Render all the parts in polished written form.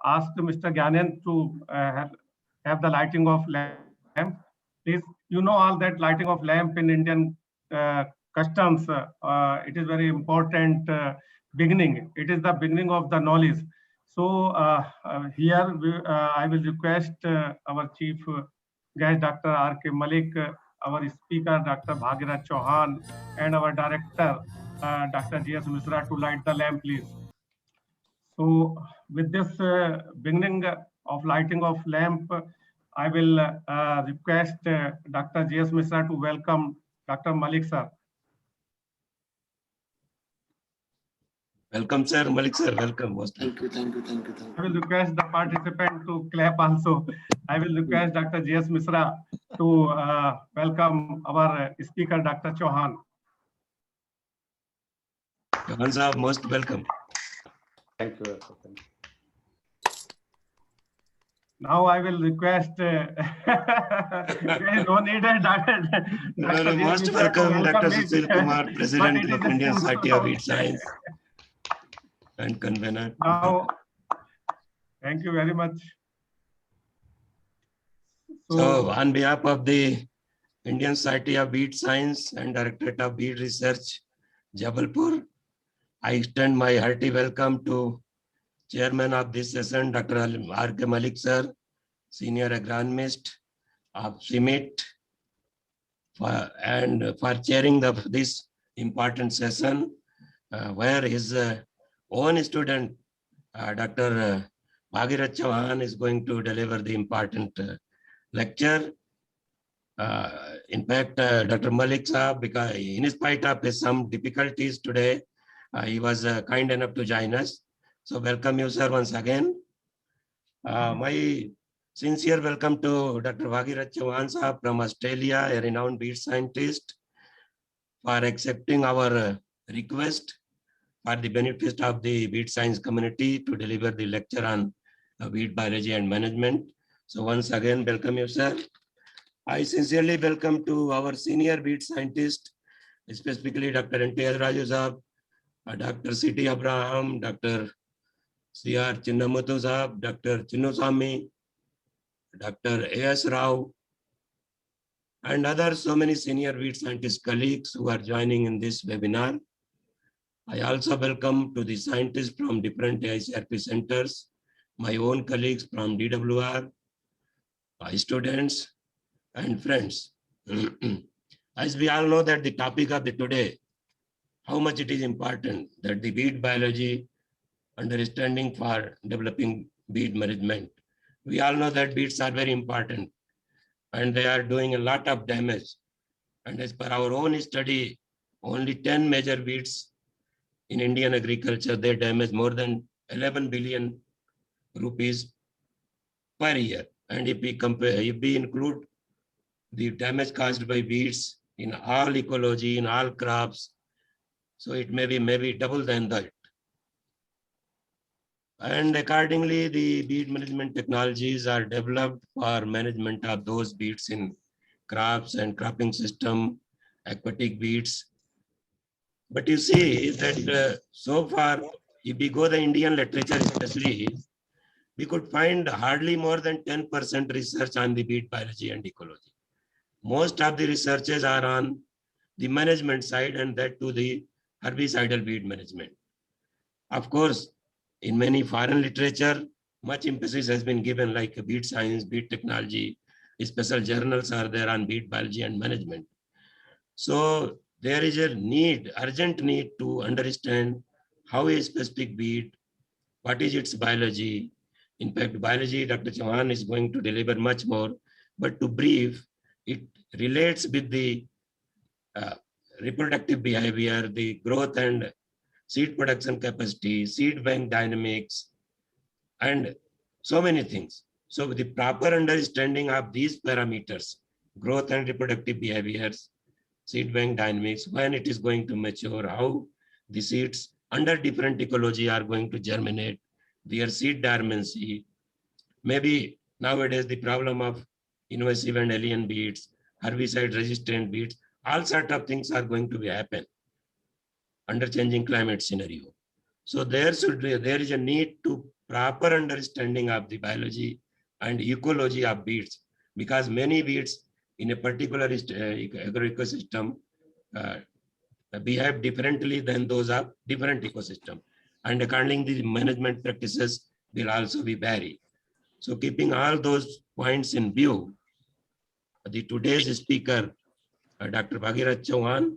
ask Mr. Gyanendra to have the lighting of lamp. Please, you know all that lighting of lamp in Indian customs, it is very important beginning. It is the beginning of the knowledge. So here I will request our chief guest, Dr. R.K. Malik, our speaker, Dr. Bhagirath Chauhan, and our director, Dr. G.S. Mishra, to light the lamp, please. So with this beginning of lighting of lamp, I will request Dr. G.S. Mishra to welcome Dr. Malik, sir. Welcome, sir. Malik, sir. Welcome. Thank you. I will request the participant to clap also. I will request Dr. G.S. Mishra to welcome our speaker, Dr. Chauhan. Chauhan sir, most welcome. Thank you. Now I will request. No need Dr. Most welcome, Dr. Sushil Kumar, President of Indian Society of Weed Science and Convener. Now, thank you very much. So, on behalf of the Indian Society of Weed Science and Directorate of Weed Research, Jabalpur, I extend my hearty welcome to Chairman of this session, Dr. R.K. Malik, sir, Senior Agronomist of CMIT, for chairing this important session, where his own student, Dr. Bhagirath Chauhan, is going to deliver the important lecture. In fact, Dr. Malik sir, because in spite of some difficulties today, he was kind enough to join us. So welcome you, sir, once again. My sincere welcome to Dr. Bhagirath Chauhan sir from Australia, a renowned weed scientist, for accepting our request for the benefit of the weed science community to deliver the lecture on weed biology and management. So once again, welcome you, sir. I sincerely welcome to our senior weed scientist, specifically Dr. N.T.S. Raju sir, Dr. C.T. Abraham, Dr. C.R. Chinnamuthu sahab, Dr. Chinnuswamy, Dr. A.S. Rao, and other so many senior weed scientist colleagues who are joining in this webinar. I also welcome to the scientists from different ICRP centers, my own colleagues from DWR, my students and friends. As we all know that the topic of the today, how much it is important that the weed biology understanding for developing weed management. We all know that weeds are very important and they are doing a lot of damage. And as per our own study, only 10 major weeds in Indian agriculture, they damage more than 11 billion rupees per year. And if we include the damage caused by weeds in all ecology, in all crops, so it may be maybe double than that. And accordingly, the weed management technologies are developed for management of those weeds in crops and cropping system, aquatic weeds. But you see that so far, if we go the Indian literature especially, we could find hardly more than 10% research on the weed biology and ecology. Most of the researches are on the management side, and that to the herbicidal weed management. Of course, in many foreign literature, much emphasis has been given like weed science, weed technology, special journals are there on weed biology and management. So there is a need, urgent need to understand how a specific weed, what is its biology. In fact, biology, Dr. Chauhan is going to deliver much more, but to brief, it relates with the reproductive behavior, the growth and seed production capacity, seed bank dynamics, and so many things. So with the proper understanding of these parameters, growth and reproductive behaviors, seed bank dynamics, when it is going to mature, how the seeds under different ecology are going to germinate, their seed dormancy, maybe nowadays the problem of invasive and alien weeds, herbicide resistant weeds, all sort of things are going to be happen under changing climate scenario. So there is a need to proper understanding of the biology and ecology of weeds, because many weeds in a particular ecosystem behave differently than those of different ecosystem, and accordingly the management practices will also be vary. So keeping all those points in view, the today's speaker, Dr. Bhagirath Chauhan,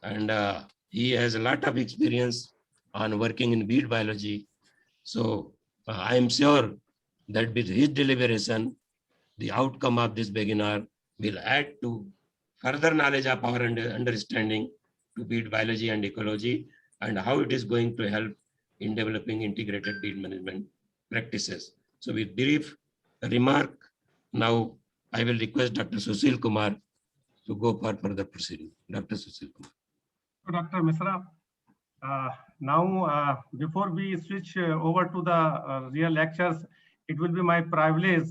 and he has a lot of experience on working in weed biology. So I am sure that with his deliberation, the outcome of this webinar will add to further knowledge of our understanding to weed biology and ecology, and how it is going to help in developing integrated weed management practices. So with brief remark, now I will request Dr. Sushil Kumar to go for further proceeding. Dr. Sushil Kumar. Dr. Mishra, now before we switch over to the real lectures, it will be my privilege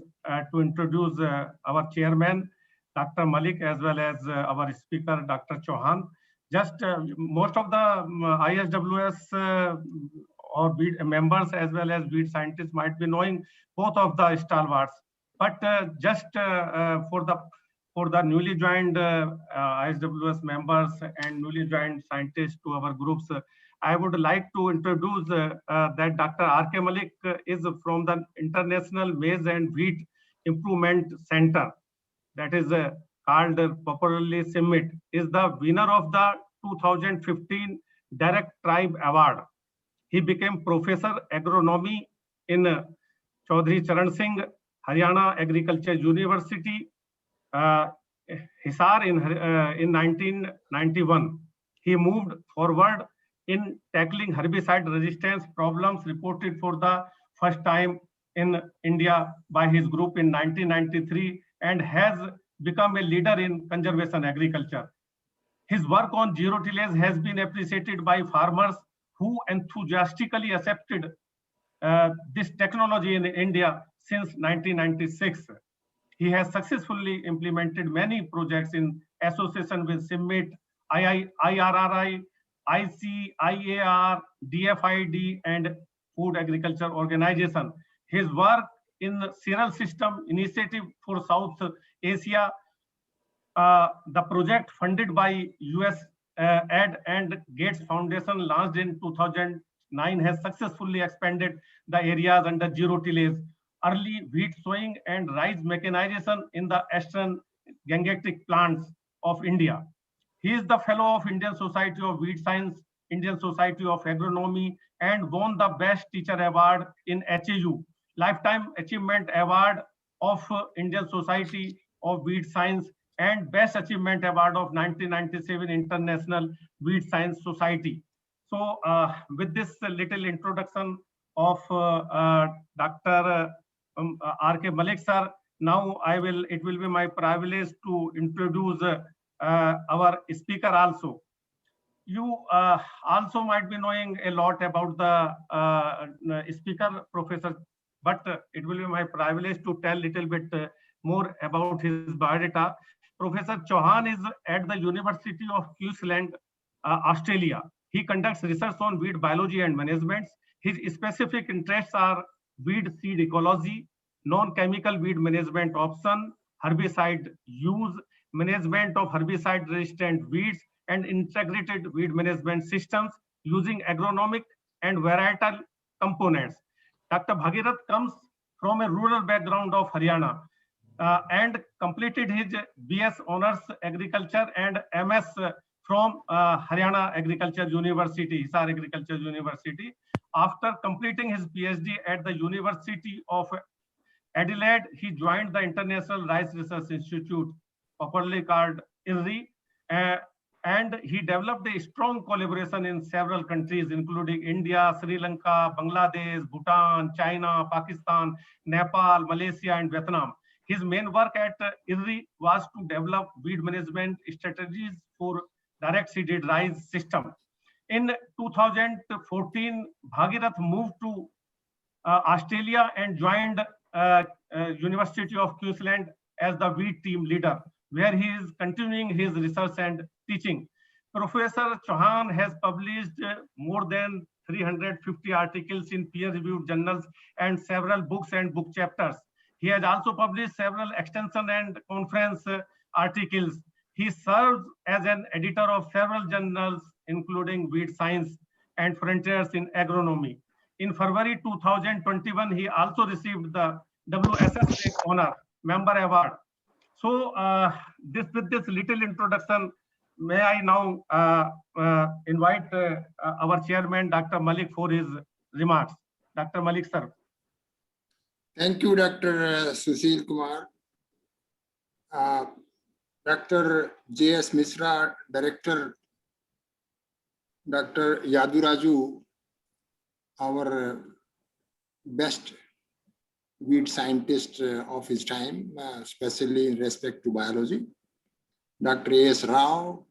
to introduce our chairman, Dr. Malik, as well as our speaker, Dr. Chauhan. Just most of the ISWS or weed members as well as weed scientists might be knowing both of the stalwarts, but just for the newly joined ISWS members and newly joined scientists to our groups, I would like to introduce that Dr. R.K. Malik is from the International Maize and Wheat Improvement Center, that is called popularly CIMMIT, is the winner of the 2015 Direct Tribe Award. He became Professor Agronomy in Chaudhry Charan Singh, Haryana Agriculture University, Hisar in 1991. He moved forward in tackling herbicide resistance problems reported for the first time in India by his group in 1993, and has become a leader in conservation agriculture. His work on zero tillage has been appreciated by farmers who enthusiastically accepted this technology in India since 1996. He has successfully implemented many projects in association with CIMMIT, IRRI, ICAR, DFID, and Food Agriculture Organization. His work in the Cereal System Initiative for South Asia, the project funded by USAID and Gates Foundation launched in 2009, has successfully expanded the areas under zero tillage, early wheat sowing, and rice mechanization in the eastern Gangetic plants of India. He is the fellow of Indian Society of Weed Science, Indian Society of Agronomy, and won the Best Teacher Award in HAU, Lifetime Achievement Award of Indian Society of Weed Science, and Best Achievement Award of 1997 International Weed Science Society. So with this little introduction of Dr. R.K. Malik sir, now it will be my privilege to introduce our speaker also. You also might be knowing a lot about the speaker, Professor, but it will be my privilege to tell a little bit more about his biodata. Professor Chauhan is at the University of Queensland, Australia. He conducts research on weed biology and management. His specific interests are weed seed ecology, non-chemical weed management option, herbicide use, management of herbicide-resistant weeds, and integrated weed management systems using agronomic and varietal components. Dr. Bhagirath comes from a rural background of Haryana and completed his BS Honours Agriculture and MS from Haryana Agriculture University, Hisar Agriculture University. After completing his PhD at the University of Adelaide, he joined the International Rice Research Institute, popularly called ISRI, and he developed a strong collaboration in several countries, including India, Sri Lanka, Bangladesh, Bhutan, China, Pakistan, Nepal, Malaysia, and Vietnam. His main work at ISRI was to develop weed management strategies for direct seeded rice system. In 2014, Bhagirath moved to Australia and joined University of Queensland as the wheat team leader, where he is continuing his research and teaching. Professor Chauhan has published more than 350 articles in peer-reviewed journals and several books and book chapters. He has also published several extension and conference articles. He serves as an editor of several journals, including Weed Science and Frontiers in Agronomy. In February 2021, he also received the WSS Honor Member Award. So with this little introduction, may I now invite our chairman, Dr. Malik, for his remarks. Dr. Malik, sir. Thank you, Dr. Sushil Kumar. Dr. J.S. Mishra, Director, Dr. Yaduraju, our best weed scientist of his time, especially in respect to biology. Dr. A.S. Rao,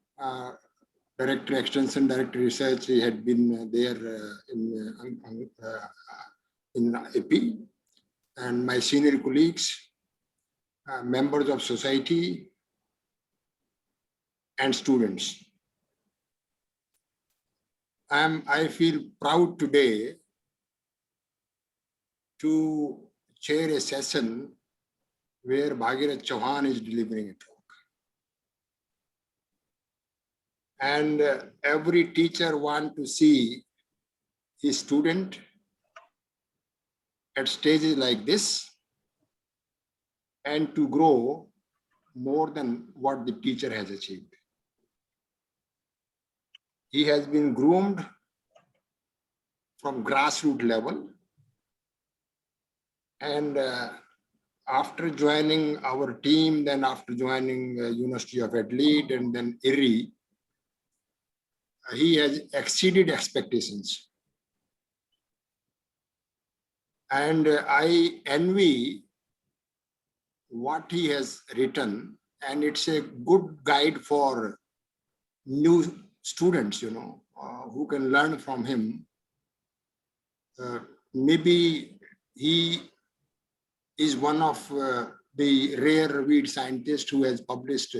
Director Extension, Director Research, he had been there in AP. And my senior colleagues, members of society, and students. I feel proud today to chair a session where Bhagirath Chauhan is delivering a talk. And every teacher wants to see his student at stages like this and to grow more than what the teacher has achieved. He has been groomed from grassroots level, and after joining our team, then after joining University of Adelaide and then IRI, he has exceeded expectations. And I envy what he has written, and it's a good guide for new students, who can learn from him. Maybe he is one of the rare weed scientists who has published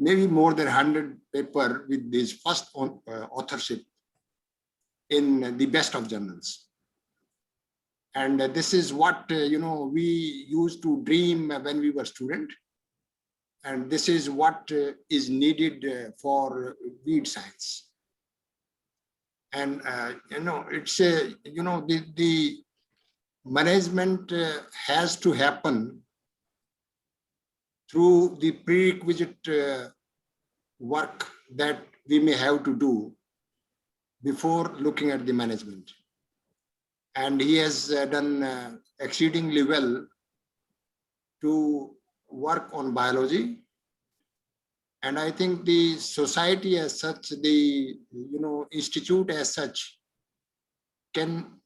maybe more than 100 papers with his first authorship in the best of journals. And this is what we used to dream when we were students. And this is what is needed for weed science. And it's the management has to happen through the prerequisite work that we may have to do before looking at the management. And he has done exceedingly well to work on biology. And I think the society as such, the institute as such, can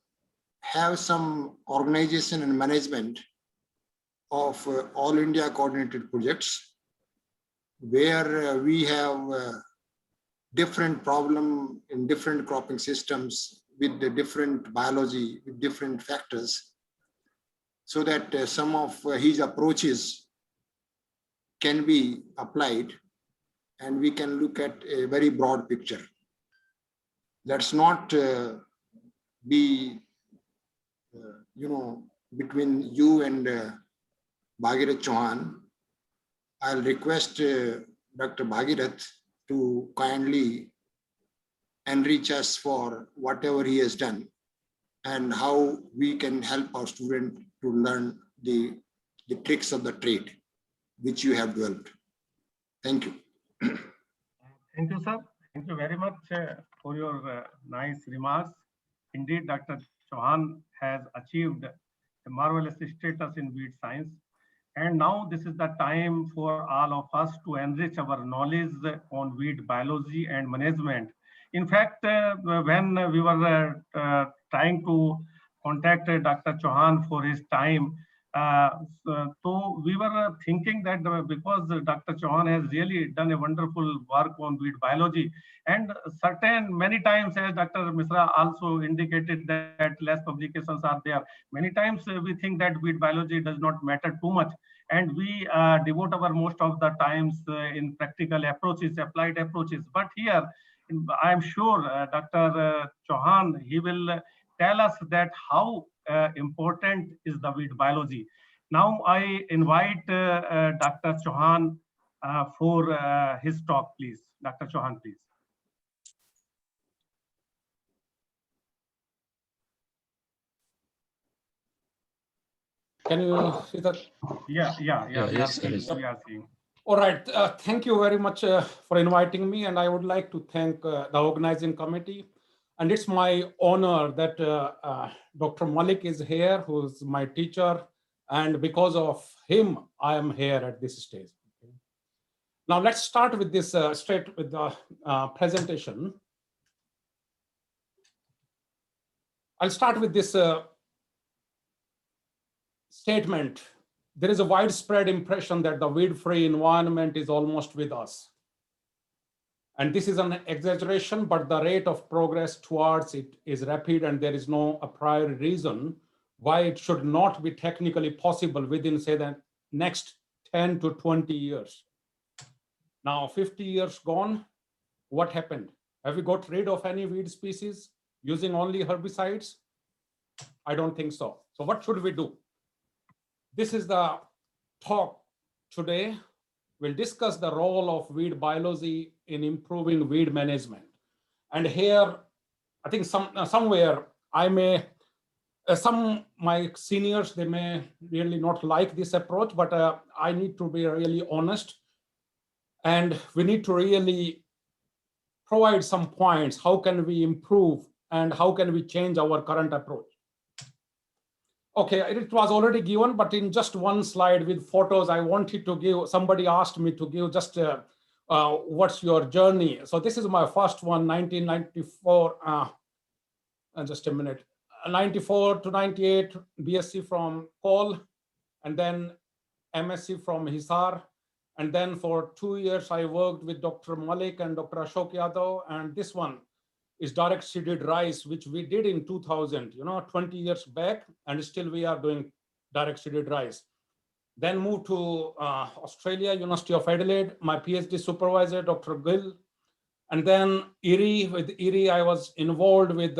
have some organization and management of all India coordinated projects, where we have different problem in different cropping systems with the different biology, with different factors, so that some of his approaches can be applied and we can look at a very broad picture. Let's not be, between you and Bhagirath Chauhan. I'll request Dr. Bhagirath to kindly enrich us for whatever he has done and how we can help our student to learn the tricks of the trade which you have developed. Thank you. Thank you, sir. Thank you very much for your nice remarks. Indeed, Dr. Chauhan has achieved a marvelous status in weed science. And now this is the time for all of us to enrich our knowledge on weed biology and management. In fact, when we were trying to contact Dr. Chauhan for his time, so we were thinking that because Dr. Chauhan has really done a wonderful work on weed biology, and many times, as Dr. Mishra also indicated, that less publications are there. Many times we think that weed biology does not matter too much, and we devote our most of the times in practical approaches, applied approaches. But here, I'm sure Dr. Chauhan, he will tell us that how important is the weed biology. Now I invite Dr. Chauhan for his talk, please. Dr. Chauhan, please. Can you see that? Yeah, yes, sir. we are seeing. All right. Thank you very much for inviting me. And I would like to thank the organizing committee. And it's my honor that Dr. Malik is here, who's my teacher. And because of him, I am here at this stage. Okay. Now let's start with this straight with the presentation. I'll start with this statement. There is a widespread impression that the weed-free environment is almost with us. And this is an exaggeration, but the rate of progress towards it is rapid, and there is no a priori reason why it should not be technically possible within, say, the next 10 to 20 years. Now, 50 years gone, what happened? Have we got rid of any weed species using only herbicides? I don't think so. So what should we do? This is the talk today. We'll discuss the role of weed biology in improving weed management. And here, I think somewhere I may, my seniors, they may really not like this approach, but I need to be really honest. And we need to really provide some points. How can we improve and how can we change our current approach? Okay, it was already given, but in just one slide with photos, I wanted to give, somebody asked me to give just what's your journey. So this is my first one, 1994, just a minute, 94 to 98, BSc from Cole, and then MSc from Hisar. And then for 2 years, I worked with Dr. Malik and Dr. Ashok Yadav, and this one is direct seeded rice, which we did in 2000, 20 years back, and still we are doing direct seeded rice. Then moved to Australia, University of Adelaide, my PhD supervisor, Dr. Gill. And then Erie, with Erie, I was involved with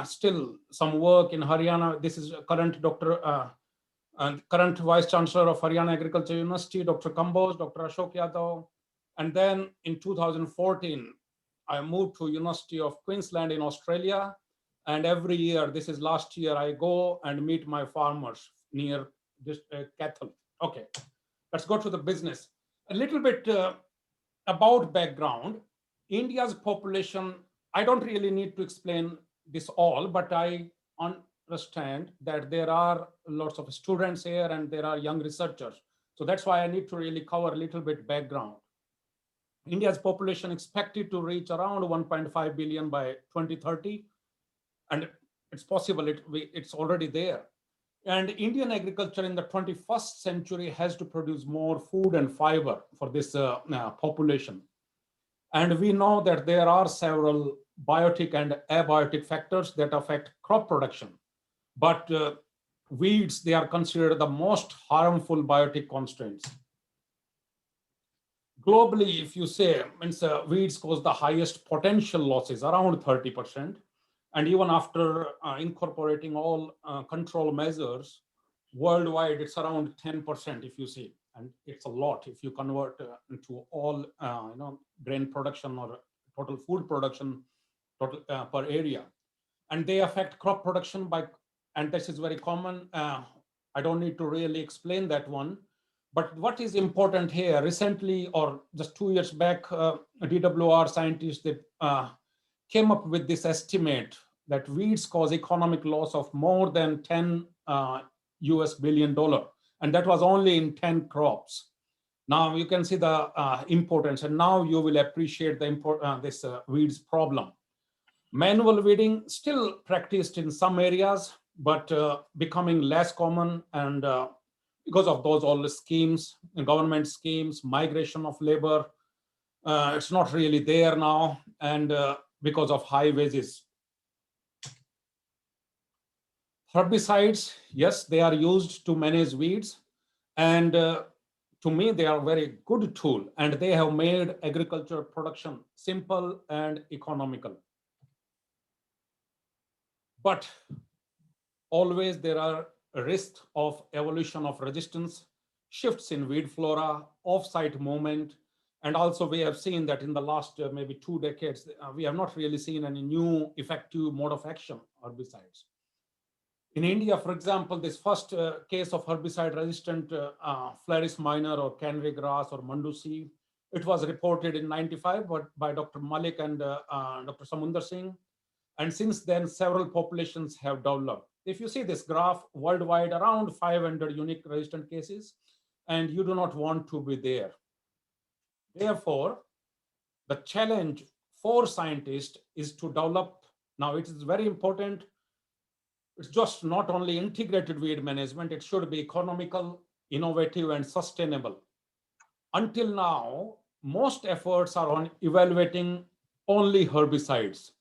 still some work in Haryana. This is current current Vice Chancellor of Haryana Agriculture University, Dr. Kamboj, Dr. Ashok Yadav. And then in 2014, I moved to University of Queensland in Australia. And every year, this is last year, I go and meet my farmers near this cattle. Okay, let's go to the business. A little bit about background. India's population, I don't really need to explain this all, but I understand that there are lots of students here and there are young researchers. So that's why I need to really cover a little bit background. India's population expected to reach around 1.5 billion by 2030. And it's possible, it's already there. And Indian agriculture in the 21st century has to produce more food and fiber for this population. And we know that there are several biotic and abiotic factors that affect crop production. But weeds, they are considered the most harmful biotic constraints. Globally, if you say, weeds cause the highest potential losses, around 30%. And even after incorporating all control measures, worldwide, it's around 10% if you see. And it's a lot if you convert into all grain production or total food production per area. And they affect crop production by, and this is very common. I don't need to really explain that one. But what is important here, recently, or just 2 years back, DWR scientists, they came up with this estimate that weeds cause economic loss of more than $10 billion. And that was only in 10 crops. Now you can see the importance, and now you will appreciate the this weeds problem. Manual weeding still practiced in some areas, but becoming less common, and because of those all the schemes, government schemes, migration of labor, it's not really there now, and because of high wages. Herbicides, yes, they are used to manage weeds, and to me, they are a very good tool, and they have made agriculture production simple and economical. But always there are risks of evolution of resistance, shifts in weed flora, off-site movement, and also we have seen that in the last maybe 2 decades, we have not really seen any new effective mode of action herbicides. In India, for example, this first case of herbicide-resistant Flaris minor or canary grass or Mandusi, it was reported in '95 by Dr. Malik and Dr. Samundar Singh. And since then, several populations have developed. If you see this graph, worldwide around 500 unique resistant cases, and you do not want to be there. Therefore, the challenge for scientists is to develop, now it is very important, it's just not only integrated weed management, it should be economical, innovative, and sustainable. Until now, most efforts are on evaluating only herbicides.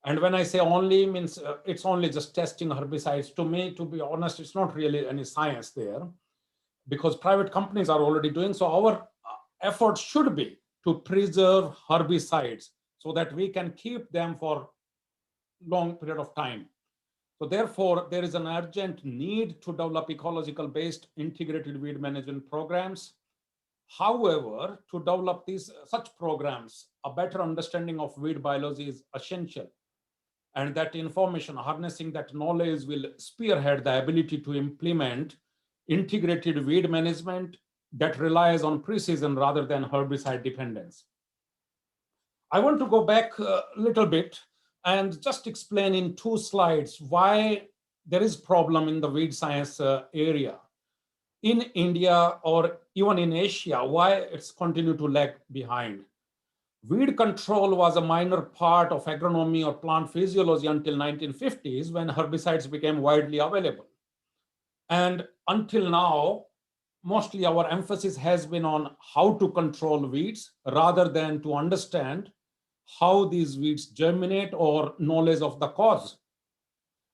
And when I say only, means it's only just testing herbicides. To me, to be honest, it's not really any science there, because private companies are already doing so. Our effort should be to preserve herbicides so that we can keep them for long period of time. So therefore, there is an urgent need to develop ecological-based integrated weed management programs. However, to develop such programs, a better understanding of weed biology is essential. And that information, harnessing that knowledge will spearhead the ability to implement integrated weed management that relies on precision rather than herbicide dependence. I want to go back a little bit and just explain in 2 slides why there is problem in the weed science area. In India or even in Asia, why it's continued to lag behind. Weed control was a minor part of agronomy or plant physiology until 1950s when herbicides became widely available. And until now, mostly our emphasis has been on how to control weeds rather than to understand how these weeds germinate or knowledge of the cause.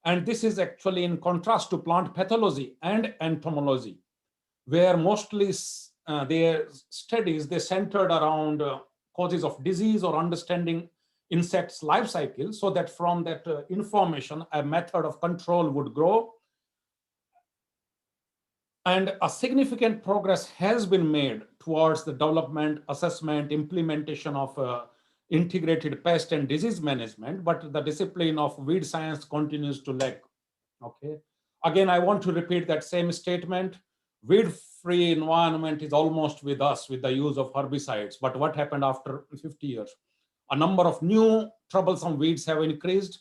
And this is actually in contrast to plant pathology and entomology, where mostly their studies, they centered around causes of disease or understanding insects' life cycle, so that from that information, a method of control would grow. And a significant progress has been made towards the development, assessment, implementation of integrated pest and disease management, but the discipline of weed science continues to lag. Okay. Again, I want to repeat that same statement. Weed-free environment is almost with us with the use of herbicides. But what happened after 50 years? A number of new troublesome weeds have increased.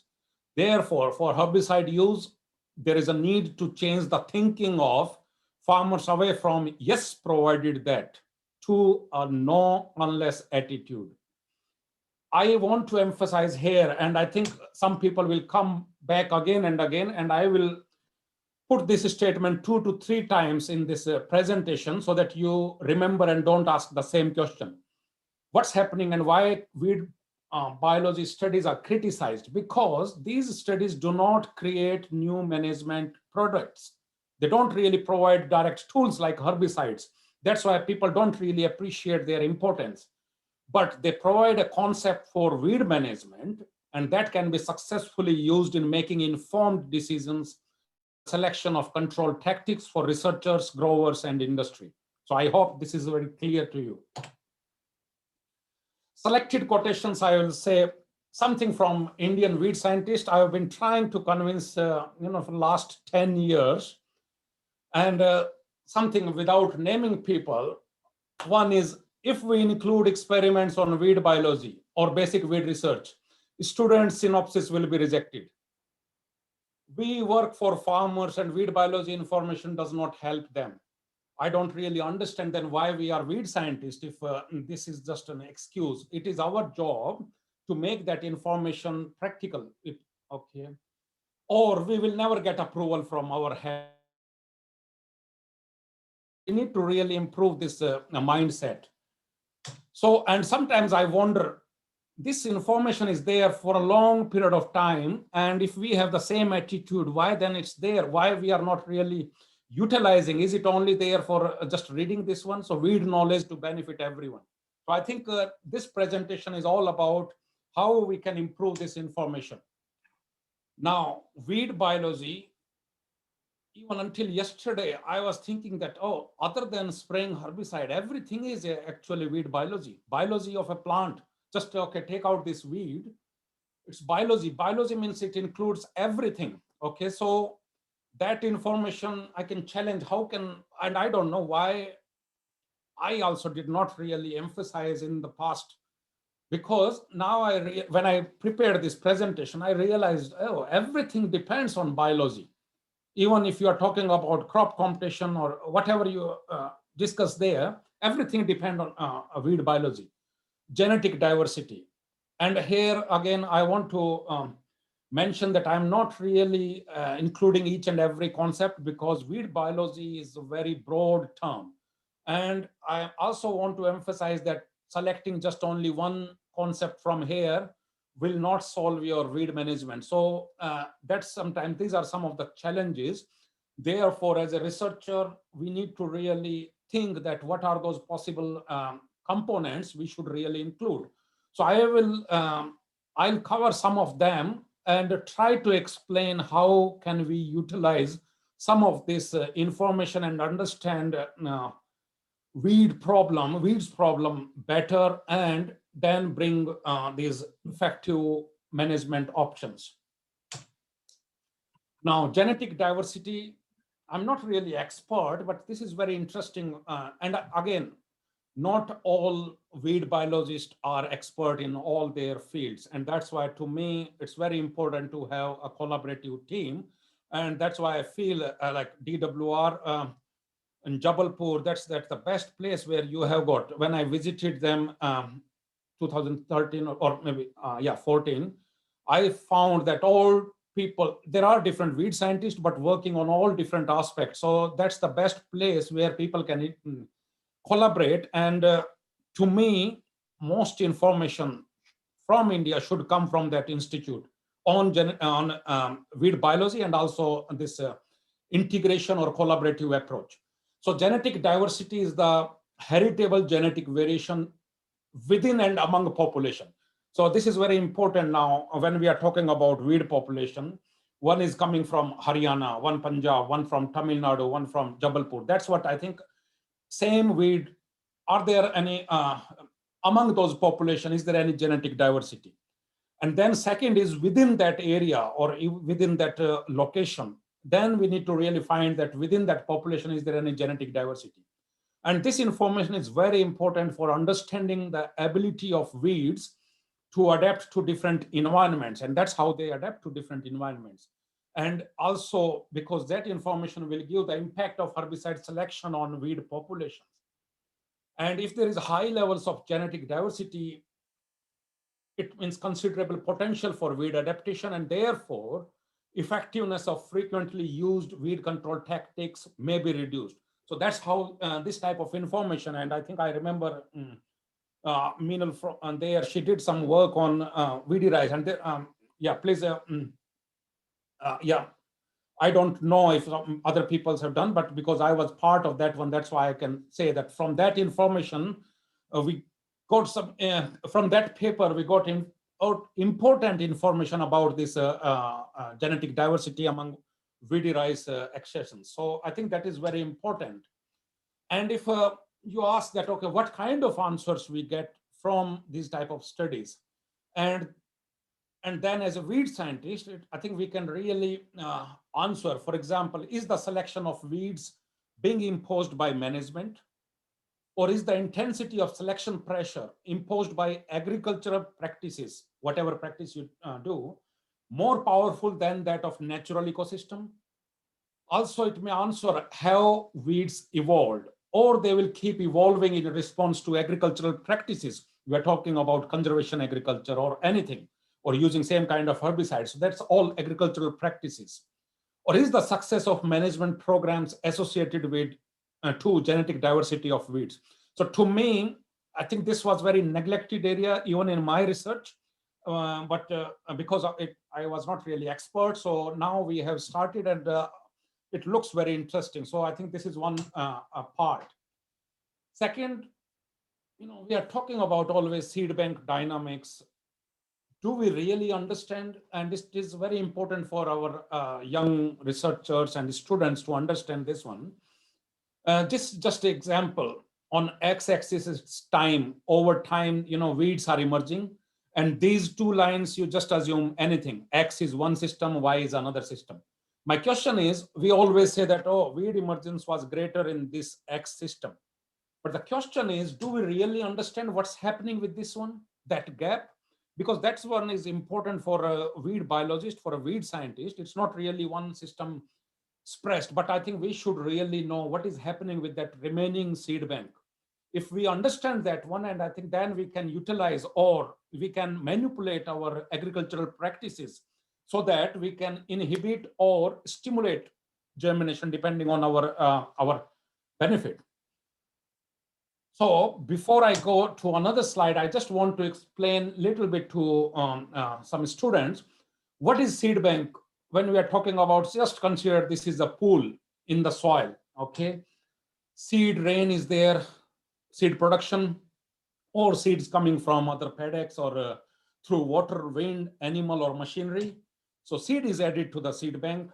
Therefore, for herbicide use, there is a need to change the thinking of farmers away from yes, provided that, to a no unless attitude. I want to emphasize here, and I think some people will come back again and again, and I will put this statement 2 to 3 times in this presentation so that you remember and don't ask the same question. What's happening and why weed biology studies are criticized? Because these studies do not create new management products. They don't really provide direct tools like herbicides. That's why people don't really appreciate their importance. But they provide a concept for weed management, and that can be successfully used in making informed decisions, selection of control tactics for researchers, growers, and industry. So I hope this is very clear to you. Selected quotations, I will say something from Indian weed scientist. I have been trying to convince, for the last 10 years, and something without naming people. One is, if we include experiments on weed biology or basic weed research, student synopsis will be rejected. We work for farmers and weed biology information does not help them. I don't really understand then why we are weed scientists if this is just an excuse. It is our job to make that information practical. Okay. Or we will never get approval from our head. We need to really improve this mindset. So, and sometimes I wonder, this information is there for a long period of time. And if we have the same attitude, why then it's there? Why we are not really utilizing, is it only there for just reading this one? So weed knowledge to benefit everyone. So I think this presentation is all about how we can improve this information. Now, weed biology, even until yesterday, I was thinking that, oh, other than spraying herbicide, everything is actually weed biology. Biology of a plant. Just, okay, take out this weed. It's biology. Biology means it includes everything. Okay, so that information I can challenge. How can, and I don't know why I also did not really emphasize in the past, because now when I prepared this presentation, I realized, oh, everything depends on biology. Even if you are talking about crop competition or whatever you discuss there, everything depends on weed biology, genetic diversity. And here again, I want to mention that I'm not really including each and every concept, because weed biology is a very broad term. And I also want to emphasize that selecting just only one concept from here will not solve your weed management. So that's sometimes, these are some of the challenges. Therefore, as a researcher, we need to really think that what are those possible components we should really include. So I'll cover some of them and try to explain how can we utilize some of this information and understand weeds problem better, and then bring these effective management options. Now, genetic diversity, I'm not really expert, but this is very interesting. And again, not all weed biologists are expert in all their fields. And that's why, to me, it's very important to have a collaborative team. And that's why I feel like DWR in Jabalpur, that's the best place where you have got. When I visited them 2013 or maybe 14, I found that all people, there are different weed scientists, but working on all different aspects. So that's the best place where people can collaborate. And to me, most information from India should come from that institute on weed biology, and also this integration or collaborative approach. So genetic diversity is the heritable genetic variation within and among a population. So this is very important now when we are talking about weed population. One is coming from Haryana, one Punjab, one from Tamil Nadu, one from Jabalpur. That's what I think. Same weed. Are there any, among those population, is there any genetic diversity? And then second is within that area or within that location, then we need to really find that within that population, is there any genetic diversity? And this information is very important for understanding the ability of weeds to adapt to different environments. And that's how they adapt to different environments. And also because that information will give the impact of herbicide selection on weed populations. And if there is high levels of genetic diversity, it means considerable potential for weed adaptation, and therefore effectiveness of frequently used weed control tactics may be reduced. So that's how this type of information, and I think I remember Meenal from there, she did some work on Weedirize, and there, please, I don't know if other people have done, but because I was part of that one, that's why I can say that from that information, we got some, from that paper, we got important information about this genetic diversity among Weedirize accessions. So I think that is very important. And if you ask that, okay, what kind of answers we get from these type of studies? And then as a weed scientist, I think we can really answer, for example, is the selection of weeds being imposed by management? Or is the intensity of selection pressure imposed by agricultural practices, whatever practice you do, more powerful than that of natural ecosystem? Also, it may answer how weeds evolved, or they will keep evolving in response to agricultural practices. We are talking about conservation agriculture or anything, or using same kind of herbicides. So that's all agricultural practices. Or is the success of management programs associated with to genetic diversity of weeds? So to me, I think this was very neglected area, even in my research, but because of it, I was not really expert. So now we have started, and it looks very interesting. So I think this is one part. Second, we are talking about always seed bank dynamics. Do we really understand? And it is very important for our young researchers and students to understand this one. Just an example, on x-axis is time. Over time, weeds are emerging. And these two lines, you just assume anything. X is one system, Y is another system. My question is, we always say that, oh, weed emergence was greater in this X system. But the question is, do we really understand what's happening with this one, that gap? Because that's one is important for a weed biologist, for a weed scientist. It's not really one system expressed, but I think we should really know what is happening with that remaining seed bank. If we understand that one, and I think then we can utilize or we can manipulate our agricultural practices so that we can inhibit or stimulate germination depending on our benefit. So before I go to another slide, I just want to explain a little bit to some students, what is seed bank? When we are talking about, just consider this is a pool in the soil, okay? Seed rain is there, seed production, or seeds coming from other paddocks or through water, wind, animal, or machinery. So seed is added to the seed bank.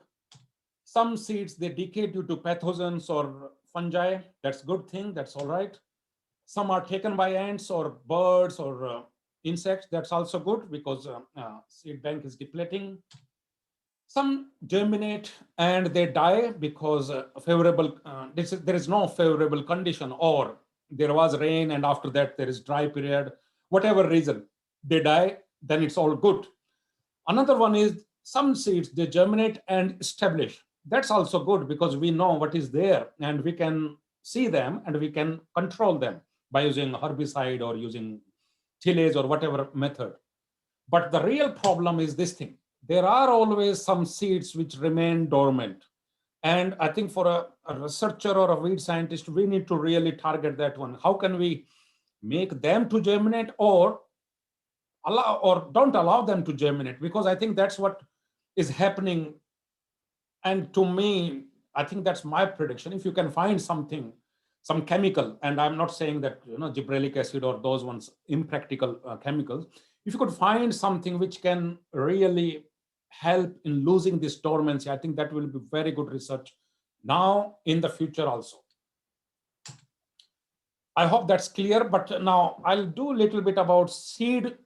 Some seeds, they decay due to pathogens or fungi. That's a good thing, that's all right. Some are taken by ants or birds or insects. That's also good because seed bank is depleting. Some germinate and they die because there is no favorable condition, or there was rain and after that there is dry period, whatever reason, they die, then it's all good. Another one is some seeds, they germinate and establish. That's also good because we know what is there and we can see them and we can control them by using herbicide or using tillage or whatever method. But the real problem is this thing. There are always some seeds which remain dormant. And I think for a researcher or a weed scientist, we need to really target that one. How can we make them to germinate or allow or don't allow them to germinate? Because I think that's what is happening. And to me, I think that's my prediction. If you can find something, some chemical, and I'm not saying that, gibberellic acid or those ones, impractical chemicals, if you could find something which can really help in losing this dormancy, I think that will be very good research now in the future also. I hope that's clear, but now I'll do a little bit about seed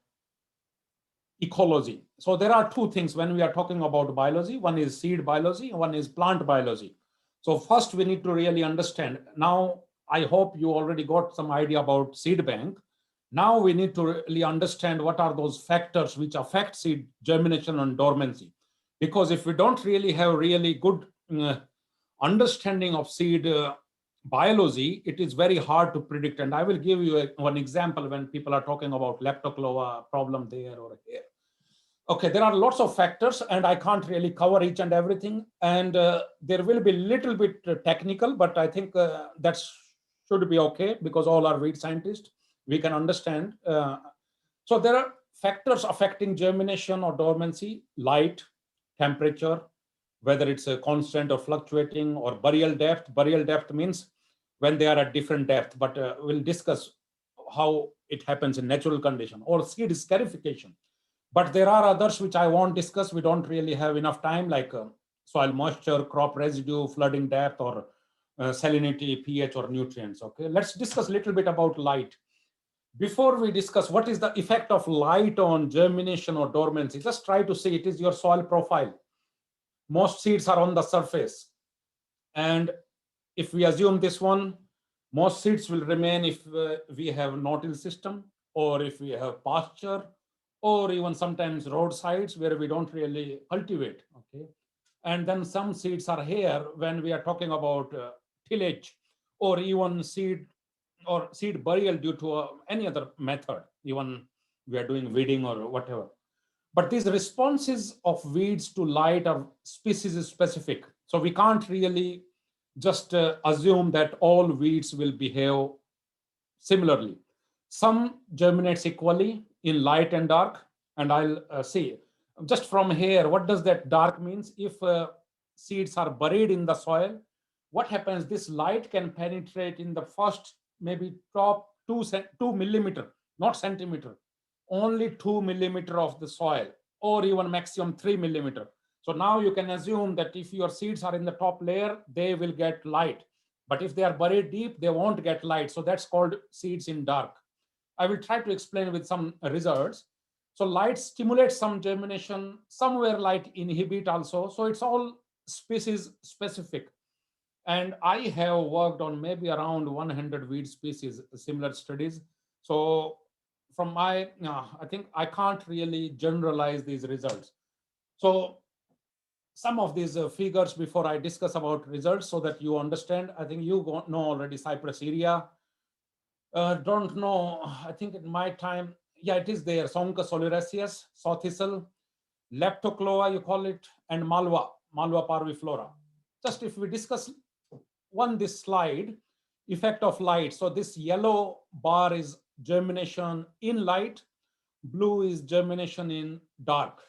ecology. So there are two things when we are talking about biology. One is seed biology, one is plant biology. So first we need to really understand. Now, I hope you already got some idea about seed bank. Now we need to really understand what are those factors which affect seed germination and dormancy. Because if we don't really have really good understanding of seed biology, it is very hard to predict. And I will give you one example when people are talking about leptoclova problem there or here. Okay, there are lots of factors and I can't really cover each and everything. And there will be a little bit technical, but I think that should be okay because all are weed scientists. We can understand. So there are factors affecting germination or dormancy: light, temperature, whether it's a constant or fluctuating, or burial depth. Burial depth means when they are at different depth, but we'll discuss how it happens in natural condition, or seed scarification. But there are others which I won't discuss. We don't really have enough time, like soil moisture, crop residue, flooding depth, or salinity, pH, or nutrients. Okay, let's discuss a little bit about light. Before we discuss what is the effect of light on germination or dormancy, just try to see it is your soil profile. Most seeds are on the surface. And if we assume this one, most seeds will remain if we have no-till system, or if we have pasture, or even sometimes roadsides where we don't really cultivate. Okay, and then some seeds are here when we are talking about tillage, or even seed burial due to any other method, even we are doing weeding or whatever. But these responses of weeds to light are species specific. So we can't really just assume that all weeds will behave similarly. Some germinates equally in light and dark. And I'll see just from here, what does that dark means? If seeds are buried in the soil, what happens? This light can penetrate in the first maybe top 2 millimeter, not centimeter, only 2 millimeter of the soil, or even maximum 3 millimeter. So now you can assume that if your seeds are in the top layer, they will get light. But if they are buried deep, they won't get light. So that's called seeds in dark. I will try to explain with some results. So light stimulates some germination, somewhere light inhibit also. So it's all species specific. And I have worked on maybe around 100 weed species, similar studies. So from my, I think I can't really generalize these results. So some of these figures before I discuss about results so that you understand. I think you know already cypress area. Don't know, I think in my time, yeah, it is there. Sonca soleraceus, Sothisel, Leptocloa, you call it, and Malva parviflora. Just if we discuss this slide, effect of light. So this yellow bar is germination in light, blue is germination in dark.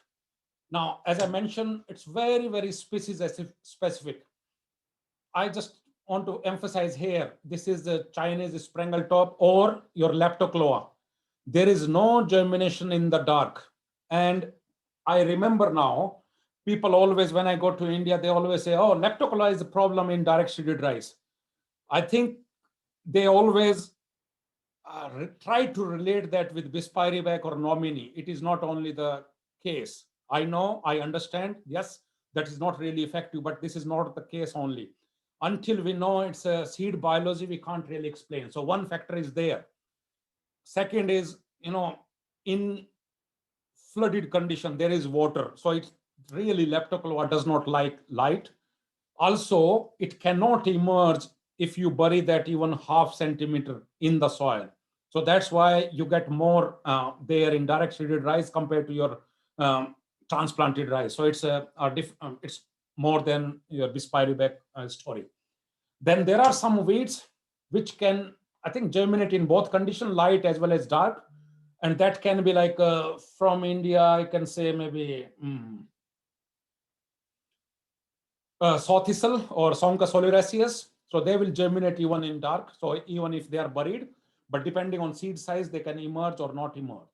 Now, as I mentioned, it's very, very species specific. I just want to emphasize here, this is the Chinese Sprangeltop or your Leptocloa. There is no germination in the dark. And I remember now, people always, when I go to India, they always say, oh, Leptocloa is a problem in direct seeded rice. I think they always try to relate that with Bispiribak or Nomini. It is not only the case. I know, I understand, yes, that is not really effective, but this is not the case only. Until we know it's a seed biology, we can't really explain. So one factor is there. Second is, in flooded condition, there is water. So it's really Leptocloa does not like light. Also, it cannot emerge if you bury that even ½ centimeter in the soil. So that's why you get more there in direct seeded rice compared to your transplanted rice. So it's it's more than your Bispiribak story. Then there are some weeds which can, I think, germinate in both conditions, light as well as dark. And that can be like from India, I can say maybe Sothisel or Sonca soleraceus. So they will germinate even in dark. So even if they are buried, but depending on seed size, they can emerge or not emerge.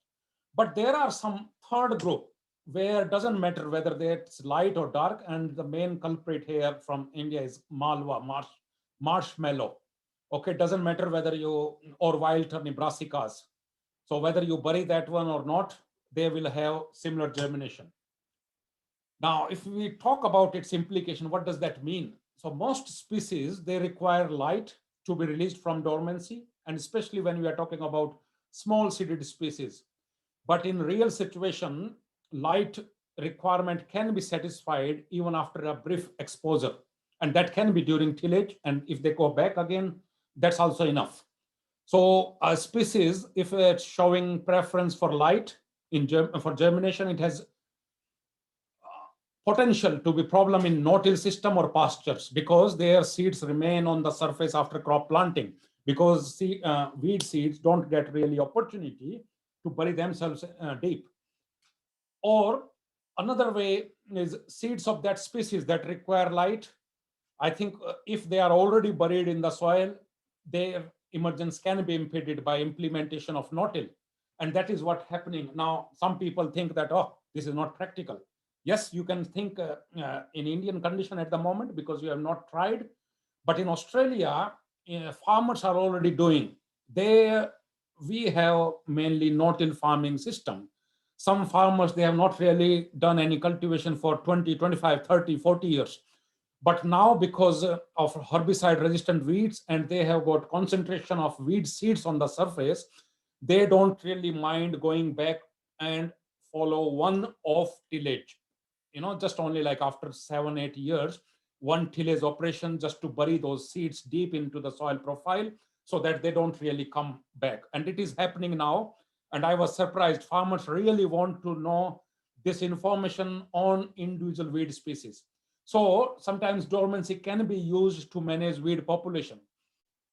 But there are some third group where it doesn't matter whether it's light or dark. And the main culprit here from India is Malva, marshmallow. Okay, it doesn't matter whether you, or wild turnip brassicas. So whether you bury that one or not, they will have similar germination. Now, if we talk about its implication, what does that mean? So most species, they require light to be released from dormancy, and especially when we are talking about small seeded species. But in real situation, light requirement can be satisfied even after a brief exposure. And that can be during tillage. And if they go back again, that's also enough. So a species, if it's showing preference for light for germination, it has potential to be problem in no-till system or pastures because their seeds remain on the surface after crop planting, because weed seeds don't get really opportunity to bury themselves deep. Or another way is seeds of that species that require light. I think if they are already buried in the soil, their emergence can be impeded by implementation of no-till. And that is what's happening. Now, some people think that, oh, this is not practical. Yes, you can think in Indian condition at the moment because you have not tried. But in Australia, farmers are already doing. We have mainly no-till farming system. Some farmers, they have not really done any cultivation for 20, 25, 30, 40 years. But now because of herbicide resistant weeds and they have got concentration of weed seeds on the surface, they don't really mind going back and follow one off tillage. Just only like after 7, 8 years, one tillage operation just to bury those seeds deep into the soil profile so that they don't really come back. And it is happening now. And I was surprised. Farmers really want to know this information on individual weed species. So sometimes dormancy can be used to manage weed population.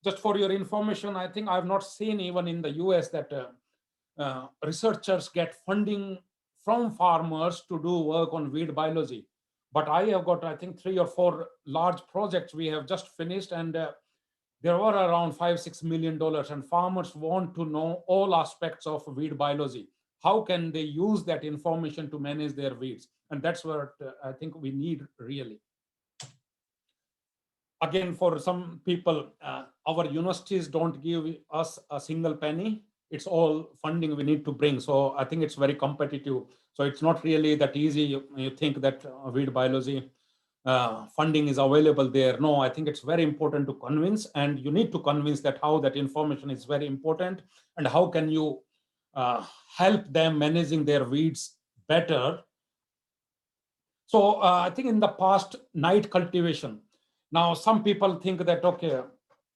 Just for your information, I think I've not seen even in the US that researchers get funding from farmers to do work on weed biology. But I have got, I think, 3 or 4 large projects we have just finished, and there were around $5-6 million, and farmers want to know all aspects of weed biology. How can they use that information to manage their weeds? And that's what I think we need really. Again, for some people, our universities don't give us a single penny. It's all funding we need to bring. So I think it's very competitive. So it's not really that easy. You think that weed biology funding is available there. No, I think it's very important to convince, and you need to convince that how that information is very important, and how can you help them managing their weeds better. So I think in the past, night cultivation. Now, some people think that, okay,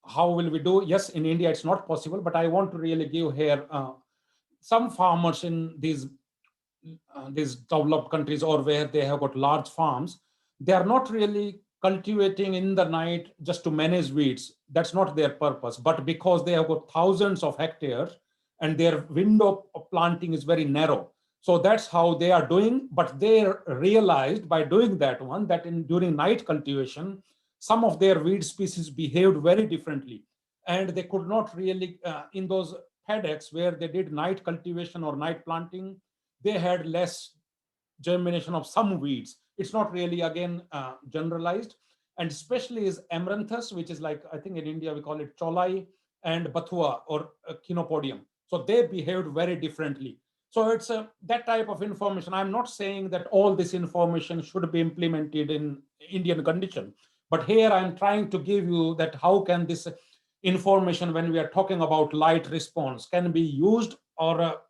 how will we do? Yes, in India, it's not possible, but I want to really give here some farmers in these developed countries, or where they have got large farms, they are not really cultivating in the night just to manage weeds. That's not their purpose, but because they have got thousands of hectares and their window of planting is very narrow. So that's how they are doing. But they realized by doing that one, that during night cultivation, some of their weed species behaved very differently. And they could not really, in those paddocks where they did night cultivation or night planting, they had less germination of some weeds. It's not really, again, generalized. And especially is Amaranthus, which is like, I think in India we call it Cholai, and Bathua or Chenopodium. So they behaved very differently. So it's that type of information. I'm not saying that all this information should be implemented in Indian condition, but here I'm trying to give you that how can this information, when we are talking about light response, can be used, or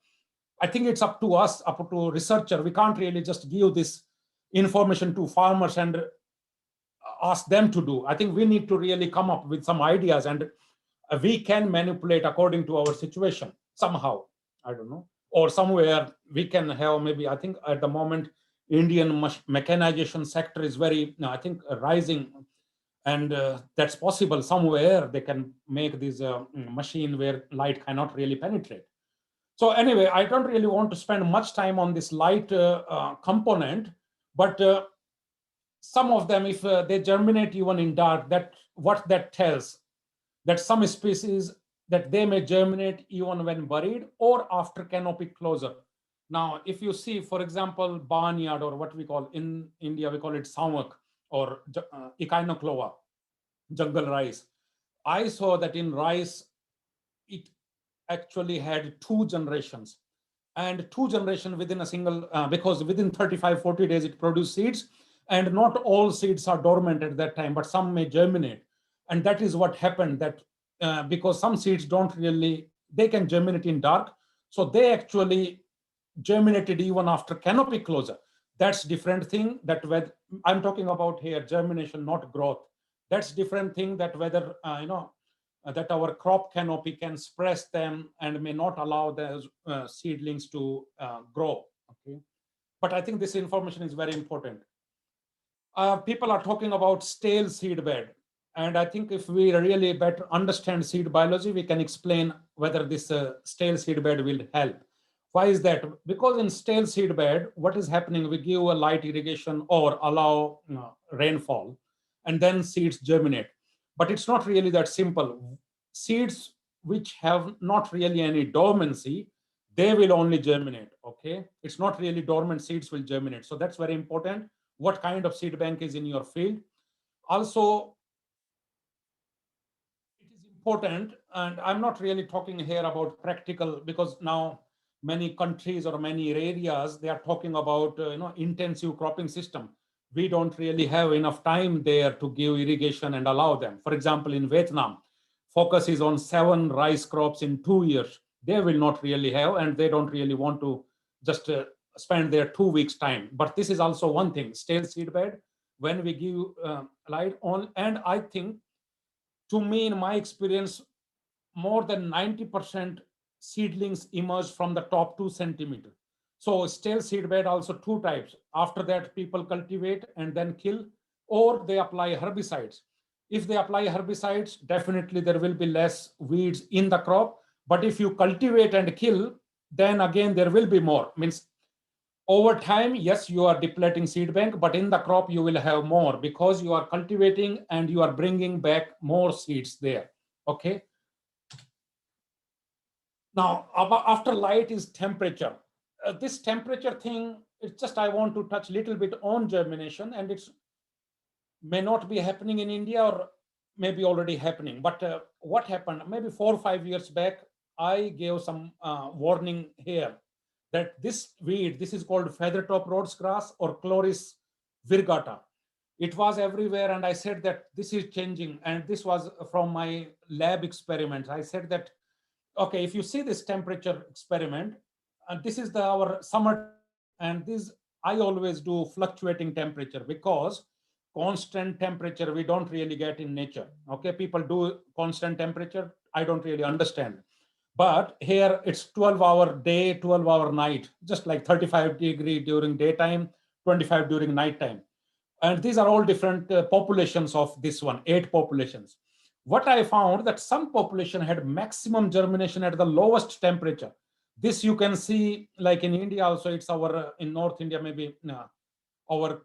I think it's up to us, up to researcher. We can't really just give this information to farmers and ask them to do. I think we need to really come up with some ideas, and we can manipulate according to our situation somehow. I don't know. Or somewhere we can have, maybe, I think at the moment, Indian mechanization sector is very, I think, rising. And that's possible. Somewhere they can make this machine where light cannot really penetrate. So anyway, I don't really want to spend much time on this light component, but some of them, if they germinate even in dark, that what that tells, that some species, that they may germinate even when buried or after canopy closure. Now, if you see, for example, barnyard, or what we call in India, we call it samak, or echinoclova, jungle rice. I saw that in rice, it actually had 2 generations, and 2 generations within a single, because within 35-40 days it produced seeds, and not all seeds are dormant at that time, but some may germinate. And that is what happened, that because some seeds don't really, they can germinate in dark, so they actually germinated even after canopy closure. That's different thing, that whether I'm talking about here germination, not growth. That's different thing, that whether that our crop canopy can suppress them and may not allow those seedlings to grow. Okay, but I think this information is very important. People are talking about stale seed bed, and I think if we really better understand seed biology, we can explain whether this stale seed bed will help. Why is that? Because in stale seed bed, what is happening? We give a light irrigation or allow rainfall, and then seeds germinate. But it's not really that simple. Seeds which have not really any dormancy, they will only germinate. Okay, it's not really dormant seeds will germinate. So that's very important. What kind of seed bank is in your field? Also, it is important, and I'm not really talking here about practical, because now many countries or many areas, they are talking about intensive cropping system. We don't really have enough time there to give irrigation and allow them. For example, in Vietnam, focus is on 7 rice crops in 2 years. They will not really have, and they don't really want to just spend their 2 weeks time. But this is also one thing, stale seed bed, when we give light on. And I think, to me, in my experience, more than 90% seedlings emerge from the top 2 centimeters. So stale seed bed also 2 types. After that, people cultivate and then kill, or they apply herbicides. If they apply herbicides, definitely there will be less weeds in the crop. But if you cultivate and kill, then again there will be more. Means Over time, yes, you are depleting seed bank, but in the crop you will have more because you are cultivating and you are bringing back more seeds there. Okay. Now, after light is temperature. This temperature thing, it's just I want to touch a little bit on germination, and it's may not be happening in India or maybe already happening. But what happened maybe 4 or 5 years back, I gave some warning here that this weed, this is called feathertop rhodes grass or Chloris virgata. It was everywhere, and I said that this is changing, and this was from my lab experiments. I said that, okay, if you see this temperature experiment, and this is our summer, and this I always do fluctuating temperature because constant temperature we don't really get in nature. Okay, people do constant temperature, I don't really understand. But here it's 12-hour day, 12-hour night, just like 35 degree during daytime, 25 during nighttime. And these are all different populations of this one, 8 populations. What I found that some population had maximum germination at the lowest temperature. This you can see like in India also, it's our, in North India, maybe our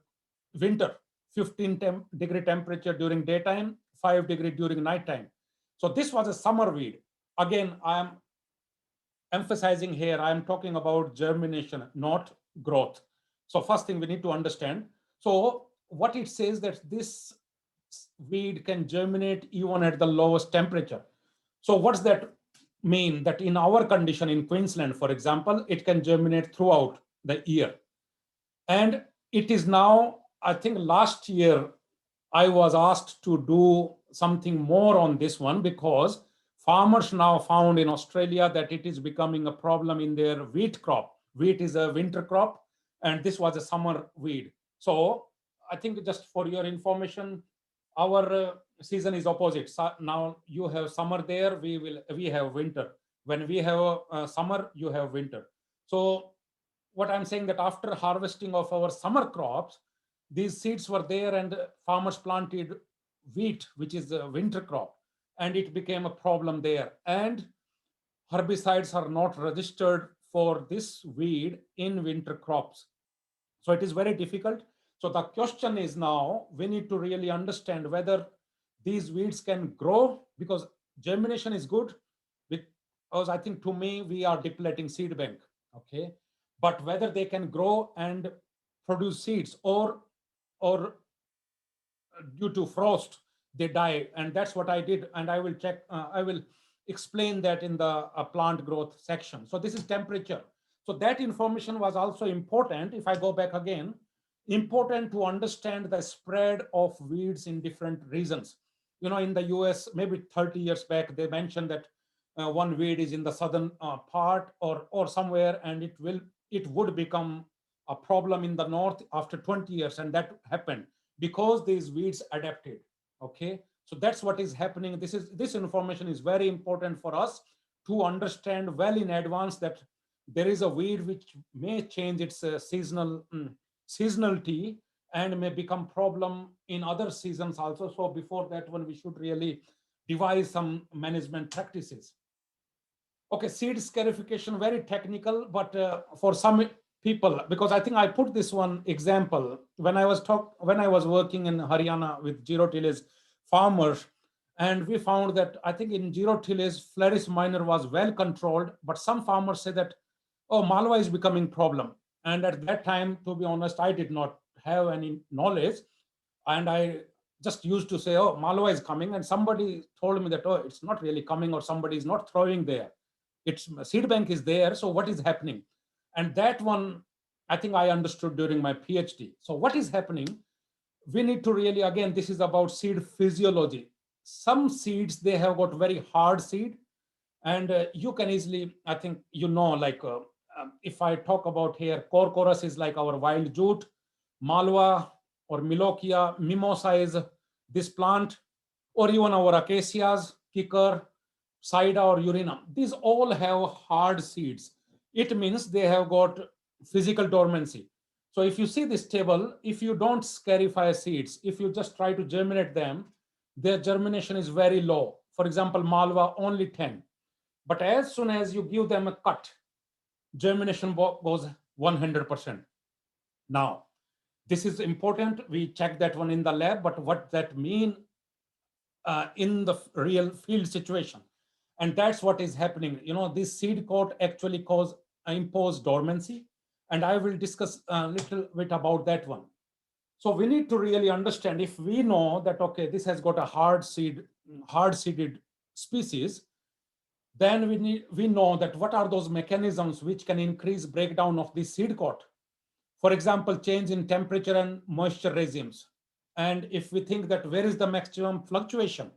winter, 15-degree temperature during daytime, 5 degree during nighttime. So this was a summer weed. Again, I am emphasizing here, I am talking about germination, not growth. So first thing we need to understand. So what it says that this weed can germinate even at the lowest temperature. So what's that mean? That in our condition in Queensland, for example, it can germinate throughout the year. And it is now, I think last year, I was asked to do something more on this one because farmers now found in Australia that it is becoming a problem in their wheat crop. Wheat is a winter crop, and this was a summer weed. So I think just for your information, our season is opposite. So now you have summer there, we have winter. When we have summer, you have winter. So what I'm saying that after harvesting of our summer crops, these seeds were there and farmers planted wheat, which is a winter crop, and it became a problem there. And herbicides are not registered for this weed in winter crops. So it is very difficult. So the question is now, we need to really understand whether these weeds can grow, because germination is good, because I think to me, we are depleting seed bank, okay? But whether they can grow and produce seeds or due to frost, they die. And that's what I did. And I will check, I will explain that in the plant growth section. So this is temperature. So that information was also important. If I go back again, important to understand the spread of weeds in different regions. You know, in the US, maybe 30 years back, they mentioned that one weed is in the southern part or somewhere, and it would become a problem in the north after 20 years. And that happened because these weeds adapted. Okay, so that's what is happening. This information is very important for us to understand well in advance that there is a weed which may change its seasonality and may become problem in other seasons also. So before that one, we should really devise some management practices. Okay, seed scarification, very technical, but for some people, because I think I put this one example when I was working in Haryana with zero tillage farmers, and we found that I think in zero tillage Floris minor was well controlled, but some farmers say that, oh, Malwa is becoming problem. And at that time, to be honest, I did not have any knowledge, and I just used to say, oh, Malwa is coming, and somebody told me that, oh, it's not really coming, or somebody is not throwing there. Its seed bank is there, so what is happening? And that one, I think I understood during my PhD. So what is happening? We need to really, again, this is about seed physiology. Some seeds, they have got very hard seed, and you can easily, I think, you know, like if I talk about here, Corchorus is like our wild jute, Malwa or Milokia, Mimosa is this plant, or even our acacias, Kicker, Sida or Urinum. These all have hard seeds. It means they have got physical dormancy. So if you see this table, if you don't scarify seeds, if you just try to germinate them, their germination is very low. For example, Malwa only 10. But as soon as you give them a cut, germination goes 100%. Now, this is important. We check that one in the lab, but what that mean in the real field situation? And that's what is happening. This seed coat actually impose dormancy, and I will discuss a little bit about that one. So we need to really understand, if we know that, okay, this has got a hard-seeded species, then we know that what are those mechanisms which can increase breakdown of the seed coat. For example, change in temperature and moisture regimes. And if we think that where is the maximum fluctuation,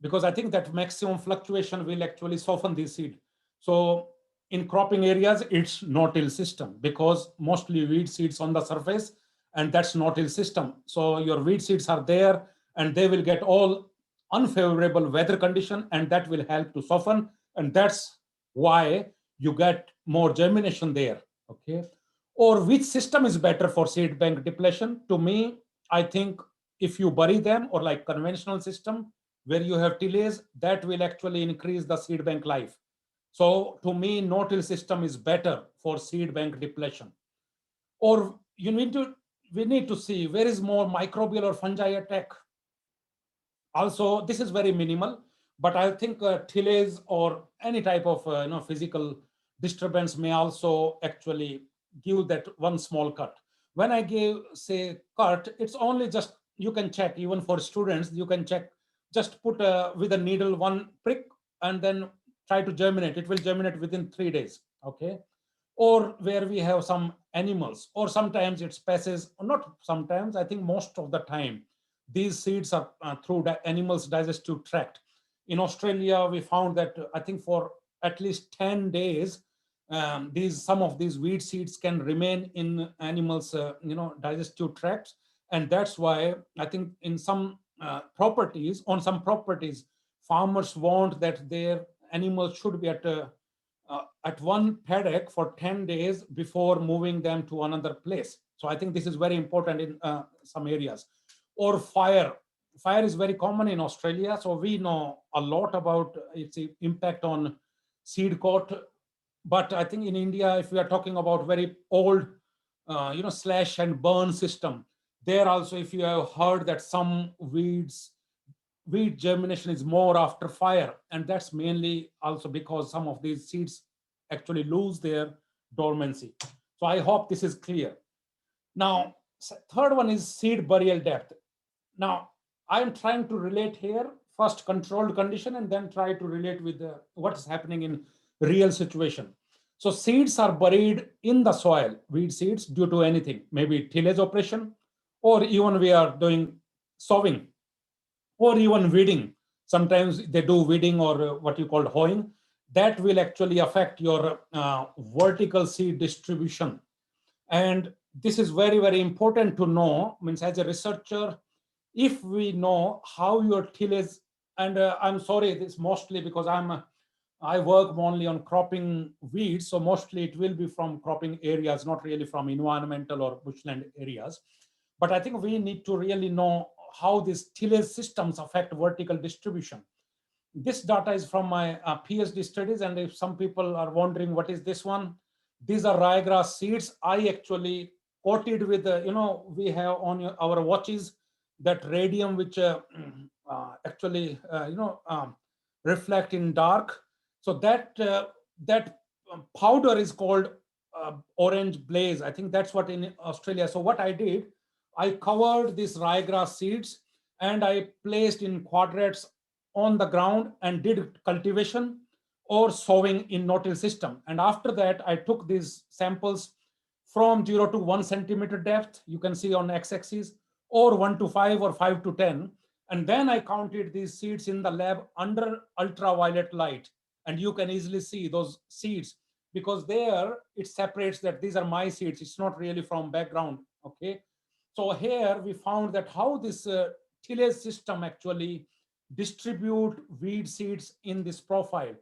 because I think that maximum fluctuation will actually soften the seed. So in cropping areas, it's no-till system, because mostly weed seeds on the surface, and that's no-till system. So your weed seeds are there, and they will get all unfavorable weather condition, and that will help to soften. And that's why you get more germination there, okay? Or which system is better for seed bank depletion? To me, I think if you bury them, or like conventional system where you have tillage, that will actually increase the seed bank life. So to me, no-till system is better for seed bank depletion. Or we need to see where is more microbial or fungi attack. Also, this is very minimal, but I think tillage or any type of physical disturbance may also actually give that one small cut. When I say cut, it's only just, you can check, even for students, you can check, just put with a needle one prick and then try to germinate. It will germinate within 3 days, okay? Or where we have some animals, or sometimes it passes, or not sometimes, I think most of the time, these seeds are through the animals' digestive tract. In Australia, we found that I think for at least 10 days, some of these weed seeds can remain in animals' digestive tracts, and that's why I think in some properties, farmers want that their animals should be at one paddock for 10 days before moving them to another place. So I think this is very important in some areas. Or fire. Fire is very common in Australia, so we know a lot about its impact on seed coat. But I think in India, if we are talking about very old, slash and burn system, there also, if you have heard that some weed germination is more after fire, and that's mainly also because some of these seeds actually lose their dormancy. So I hope this is clear. Now, third one is seed burial depth. Now, I'm trying to relate here, first controlled condition, and then try to relate with what's happening in real situation. So seeds are buried in the soil, weed seeds, due to anything, maybe tillage operation, or even we are doing sowing, or even weeding. Sometimes they do weeding or what you call hoeing. That will actually affect your vertical seed distribution. And this is very, very important to know, means as a researcher, if we know how your tillage, and I'm sorry, this mostly because I work only on cropping weeds, so mostly it will be from cropping areas, not really from environmental or bushland areas. But I think we need to really know how these tillage systems affect vertical distribution. This data is from my PhD studies, and if some people are wondering what is this one, these are ryegrass seeds. I actually coated with, we have on our watches that radium, which actually, reflect in dark. So that powder is called orange blaze. I think that's what in Australia. So what I did, I covered these ryegrass seeds and I placed in quadrats on the ground and did cultivation or sowing in no-till system. And after that, I took these samples from 0 to 1 centimeter depth, you can see on x-axis, or 1 to 5 or 5 to 10. And then I counted these seeds in the lab under ultraviolet light. And you can easily see those seeds because there it separates that these are my seeds. It's not really from background, okay? So here we found that how this tillage system actually distribute weed seeds in this profile.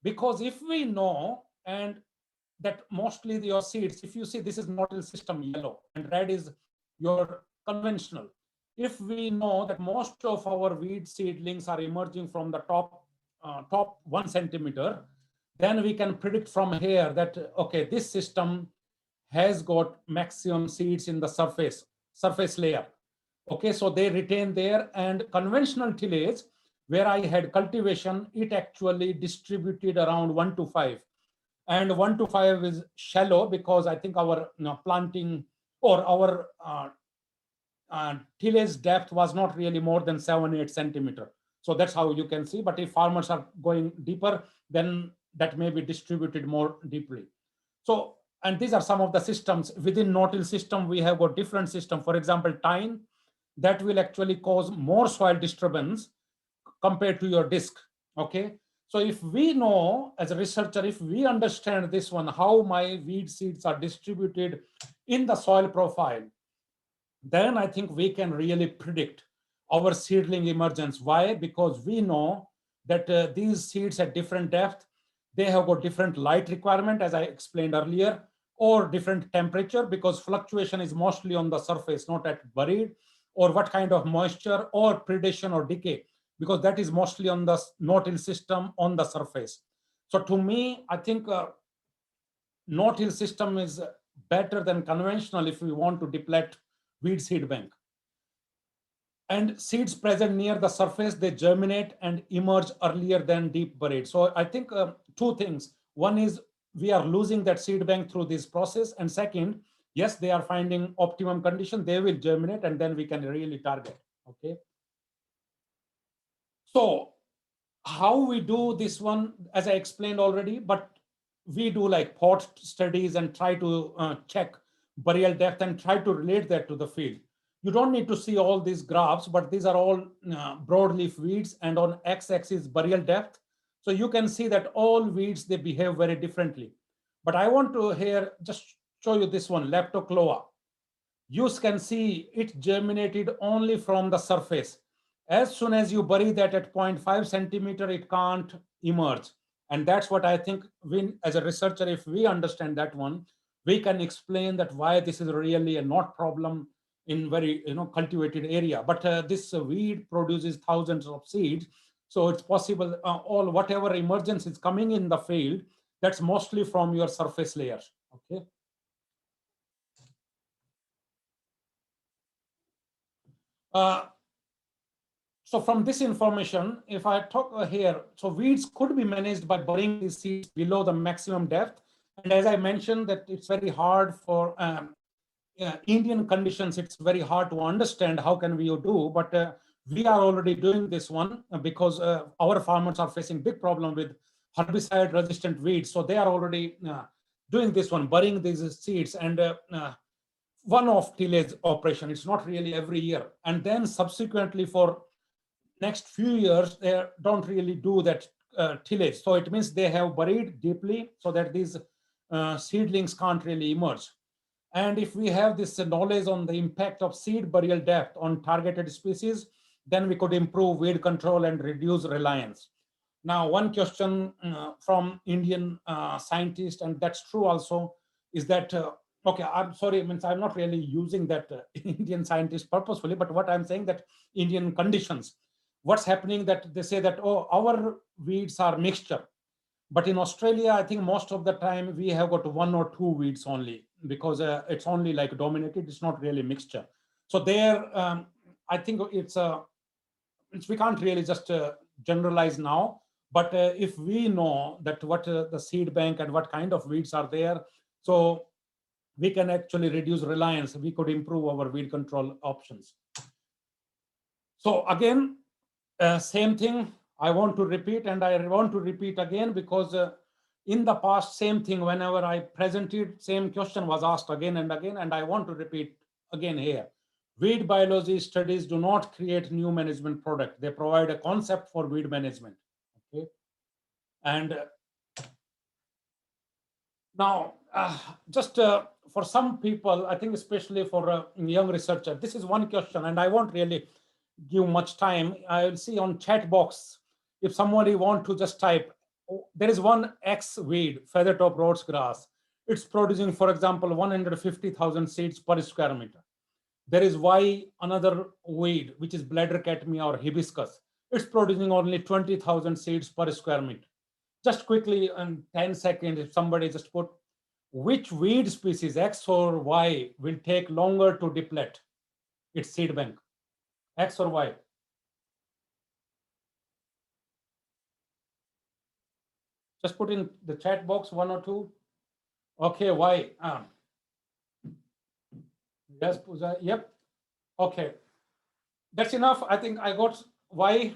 Because if we know, and that mostly your seeds, if you see this is no-till system yellow and red is your conventional. If we know that most of our weed seedlings are emerging from the top 1 centimeter, then we can predict from here that, okay, this system has got maximum seeds in the surface layer. Okay, so they retain there, and conventional tillage, where I had cultivation, it actually distributed around 1 to 5. And 1 to 5 is shallow because I think our planting or our tillage depth was not really more than 7-8 centimeter. So that's how you can see. But if farmers are going deeper, then that may be distributed more deeply. So, and these are some of the systems within no-till system. We have got different system. For example, tine, that will actually cause more soil disturbance compared to your disc. Okay. So if we know as a researcher, if we understand this one, how my weed seeds are distributed in the soil profile, then I think we can really predict our seedling emergence. Why? Because we know that these seeds at different depth, they have got different light requirement, as I explained earlier, or different temperature, because fluctuation is mostly on the surface, not at buried, or what kind of moisture or predation or decay, because that is mostly on the no-till system on the surface. So to me, I think no-till system is better than conventional if we want to deplete weed seed bank. And seeds present near the surface, they germinate and emerge earlier than deep buried. So I think two things. One is we are losing that seed bank through this process. And second, yes, they are finding optimum condition, they will germinate, and then we can really target. Okay. So how we do this one, as I explained already, but we do like pot studies and try to check burial depth and try to relate that to the field. You don't need to see all these graphs, but these are all broadleaf weeds, and on x-axis burial depth. So you can see that all weeds, they behave very differently. But I want to here just show you this one, Leptocloa. You can see it germinated only from the surface. As soon as you bury that at 0.5 centimeter, it can't emerge. And that's what I think we, as a researcher, if we understand that one, we can explain that why this is really a not problem in very cultivated area. But this weed produces thousands of seeds. So it's possible all whatever emergence is coming in the field, that's mostly from your surface layers. Okay. So from this information, if I talk here, so weeds could be managed by burying these seeds below the maximum depth. And as I mentioned, that it's very hard for Indian conditions, it's very hard to understand how can we do, but we are already doing this one because our farmers are facing big problem with herbicide resistant weeds. So they are already doing this one, burying these seeds, and one-off tillage operation. It's not really every year. And then subsequently for next few years, they don't really do that tillage. So it means they have buried deeply so that these seedlings can't really emerge. And if we have this knowledge on the impact of seed burial depth on targeted species, then we could improve weed control and reduce reliance. Now, one question from Indian scientists, and that's true also, is that, okay, I'm sorry, means I'm not really using that Indian scientist purposefully, but what I'm saying that Indian conditions, what's happening that they say that, oh, our weeds are mixture. But in Australia, I think most of the time we have got 1 or 2 weeds only, because it's only like dominated, it's not really mixture. So there, I think we can't really just generalize now, but if we know that what the seed bank and what kind of weeds are there, so we can actually reduce reliance, we could improve our weed control options. So again, same thing I want to repeat, and I want to repeat again because in the past, same thing, whenever I presented, same question was asked again and again, and I want to repeat again here. Weed biology studies do not create new management product. They provide a concept for weed management. Okay. And now, just for some people, I think especially for a young researcher, this is one question, and I won't really give much time. I will see on chat box, if somebody want to just type, there is one X weed, feathertop rhodes grass. It's producing, for example, 150,000 seeds per square meter. There is Y, another weed, which is bladdercatmia or hibiscus. It's producing only 20,000 seeds per square meter. Just quickly, in 10 seconds, if somebody just put which weed species, X or Y, will take longer to deplete its seed bank? X or Y? Just put in the chat box, 1 or 2. Okay, Y. Yes, Pooja. Yep. Okay. That's enough. I think I got Y.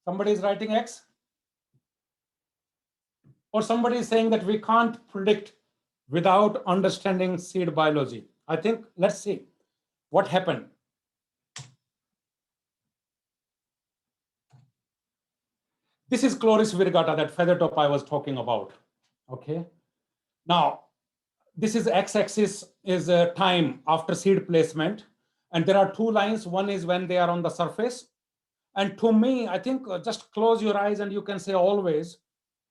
Somebody is writing X. Or somebody is saying that we can't predict without understanding seed biology. I think, let's see what happened. This is Chloris virgata, that feathertop I was talking about. Okay. Now, this is x-axis is time after seed placement. And there are two lines. One is when they are on the surface. And to me, I think just close your eyes and you can say always,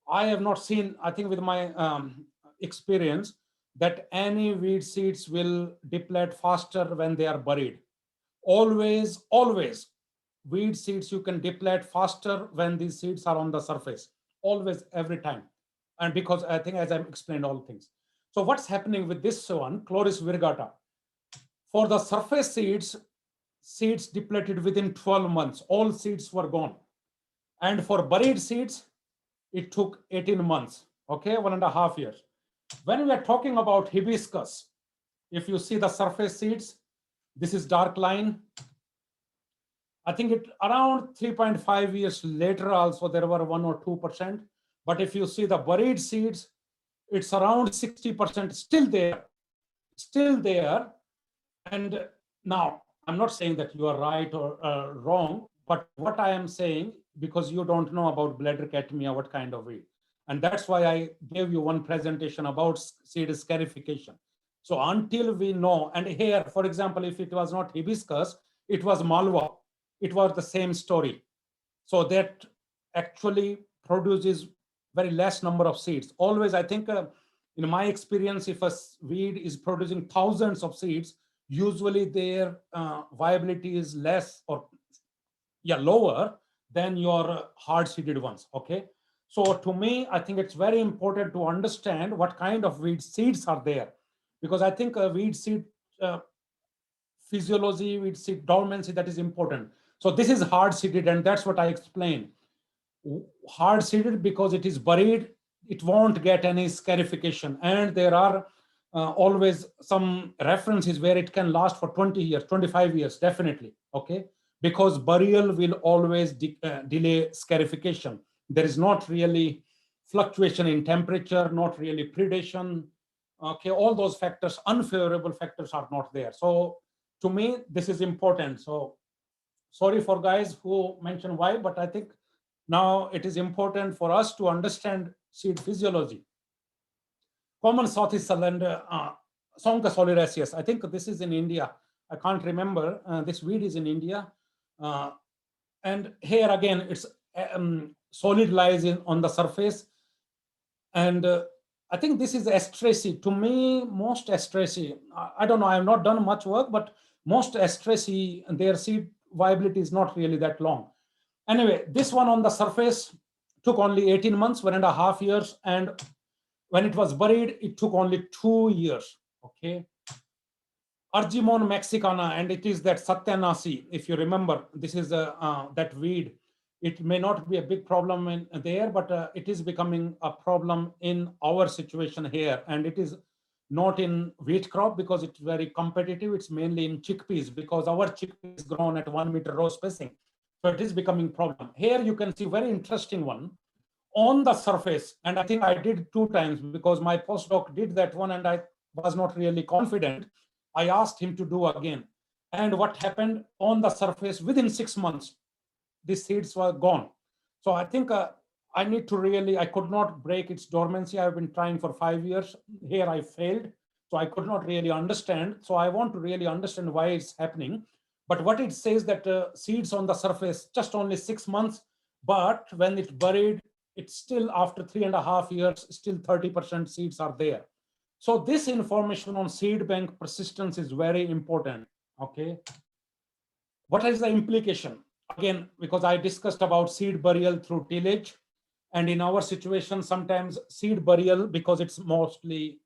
I have not seen, I think with my experience, that any weed seeds will deplete faster when they are buried. Always, always, weed seeds you can deplete faster when these seeds are on the surface. Always, every time. And because I think, as I've explained all things. So what's happening with this one, Chloris virgata? For the surface seeds depleted within 12 months. All seeds were gone. And for buried seeds, it took 18 months, okay, 1.5 years. When we are talking about hibiscus, if you see the surface seeds, this is dark line. I think it around 3.5 years later also there were 1 or 2%. But if you see the buried seeds, it's around 60% still there. And now I'm not saying that you are right or wrong, but what I am saying, because you don't know about bladdercatemia, what kind of weed. And that's why I gave you one presentation about seed scarification. So until we know, and here, for example, if it was not hibiscus, it was malva, it was the same story. So that actually produces very less number of seeds. Always, I think, in my experience, if a weed is producing thousands of seeds, usually their viability is less or lower than your hard-seeded ones, okay? So to me, I think it's very important to understand what kind of weed seeds are there, because I think weed seed physiology, weed seed dormancy, that is important. So this is hard-seeded, and that's what I explained. Hard-seeded because it is buried, it won't get any scarification, and there are always some references where it can last for 20 years, 25 years, definitely, okay? Because burial will always delay scarification. There is not really fluctuation in temperature, not really predation, okay? All those factors, unfavorable factors are not there. So to me, this is important. So sorry for guys who mentioned why, but I think now it is important for us to understand seed physiology. Common Southeast and Sonca soleraceus. I think this is in India. I can't remember. This weed is in India. And here again, it's solid lies on the surface. And I think this is Astraceae. To me, most Astraceae, I don't know, I have not done much work, but most Astraceae, their seed viability is not really that long. Anyway, this one on the surface took only 18 months, 1.5 years. And when it was buried, it took only 2 years, okay? Argemone mexicana, and it is that Satyanasi, if you remember, this is that weed. It may not be a big problem in there, but it is becoming a problem in our situation here. And it is not in wheat crop because it's very competitive. It's mainly in chickpeas because our chickpeas is grown at 1 meter row spacing. So it is becoming problem. Here you can see very interesting one on the surface. And I think I did 2 times because my postdoc did that one and I was not really confident. I asked him to do again. And what happened on the surface within 6 months, the seeds were gone. So I think I need to really, I could not break its dormancy. I've been trying for 5 years. Here I failed. So I could not really understand. So I want to really understand why it's happening. But what it says that seeds on the surface, just only 6 months, but when it's buried, it's still after 3.5 years, still 30% seeds are there. So this information on seed bank persistence is very important, okay? What is the implication? Again, because I discussed about seed burial through tillage, And in our situation, sometimes seed burial, because it's mostly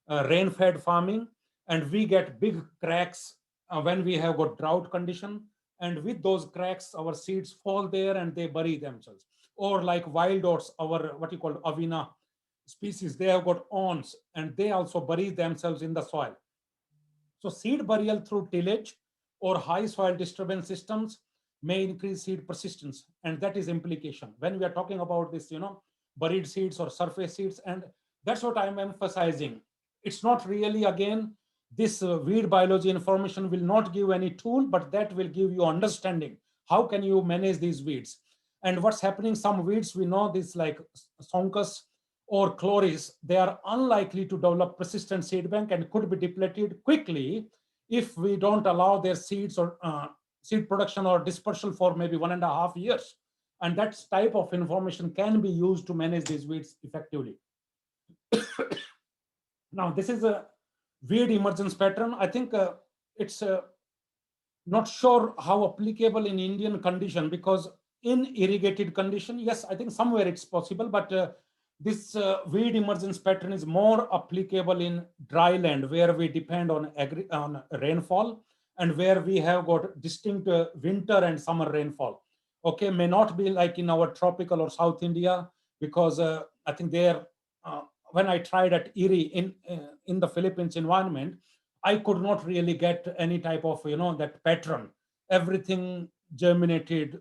rain-fed farming, and we get big cracks when we have got drought condition. And with those cracks, our seeds fall there and they bury themselves. Or like wild oats, our what you call Avena species, they have got awns and they also bury themselves in the soil. So seed burial through tillage or high soil disturbance systems may increase seed persistence. And that is implication. When we are talking about this, buried seeds or surface seeds, and that's what I'm emphasizing. It's not really, again, this weed biology information will not give any tool, but that will give you understanding. How can you manage these weeds? And what's happening, some weeds, we know this like Soncus or Chloris, they are unlikely to develop persistent seed bank and could be depleted quickly if we don't allow their seeds or seed production or dispersal for maybe 1.5 years. And that type of information can be used to manage these weeds effectively. Now, this is a weed emergence pattern. I think it's not sure how applicable in Indian condition, because in irrigated condition, yes, I think somewhere it's possible, but this weed emergence pattern is more applicable in dry land where we depend on rainfall and where we have got distinct winter and summer rainfall. Okay, may not be like in our tropical or South India, because I think there, when I tried at Erie in the Philippines environment, I could not really get any type of, that pattern. Everything germinated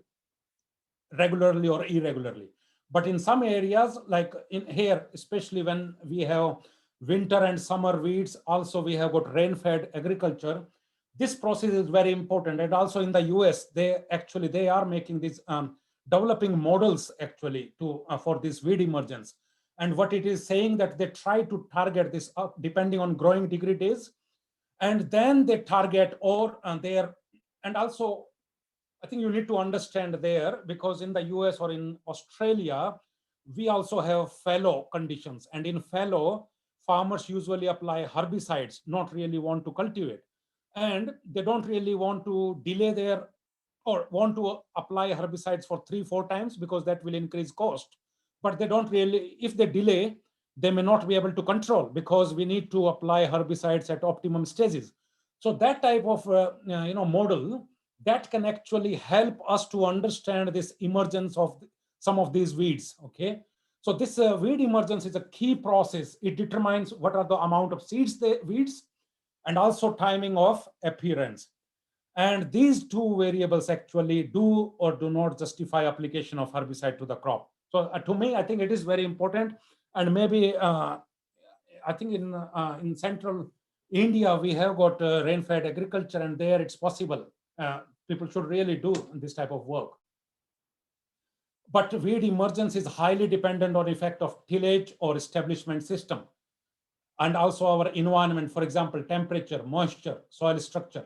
regularly or irregularly. But in some areas, like in here, especially when we have winter and summer weeds, also we have got rain-fed agriculture. This process is very important. And also in the US, they are making these developing models actually to for this weed emergence. And what it is saying that they try to target this up depending on growing degree days, and then they target or and also I think you need to understand there, because in the US or in Australia, we also have fallow conditions. And in fallow, farmers usually apply herbicides, not really want to cultivate. And they don't really want to delay their, or want to apply herbicides for 3-4 times, because that will increase cost. But they don't really, if they delay, they may not be able to control, because we need to apply herbicides at optimum stages. So that type of model, that can actually help us to understand this emergence of some of these weeds. Okay, so this weed emergence is a key process. It determines what are the amount of weeds and also timing of appearance. And these two variables actually do or do not justify application of herbicide to the crop. So to me, I think it is very important. And maybe I think in central India, we have got rain-fed agriculture, and there it's possible. People should really do this type of work. But weed emergence is highly dependent on effect of tillage or establishment system, and also our environment, for example, temperature, moisture, soil structure.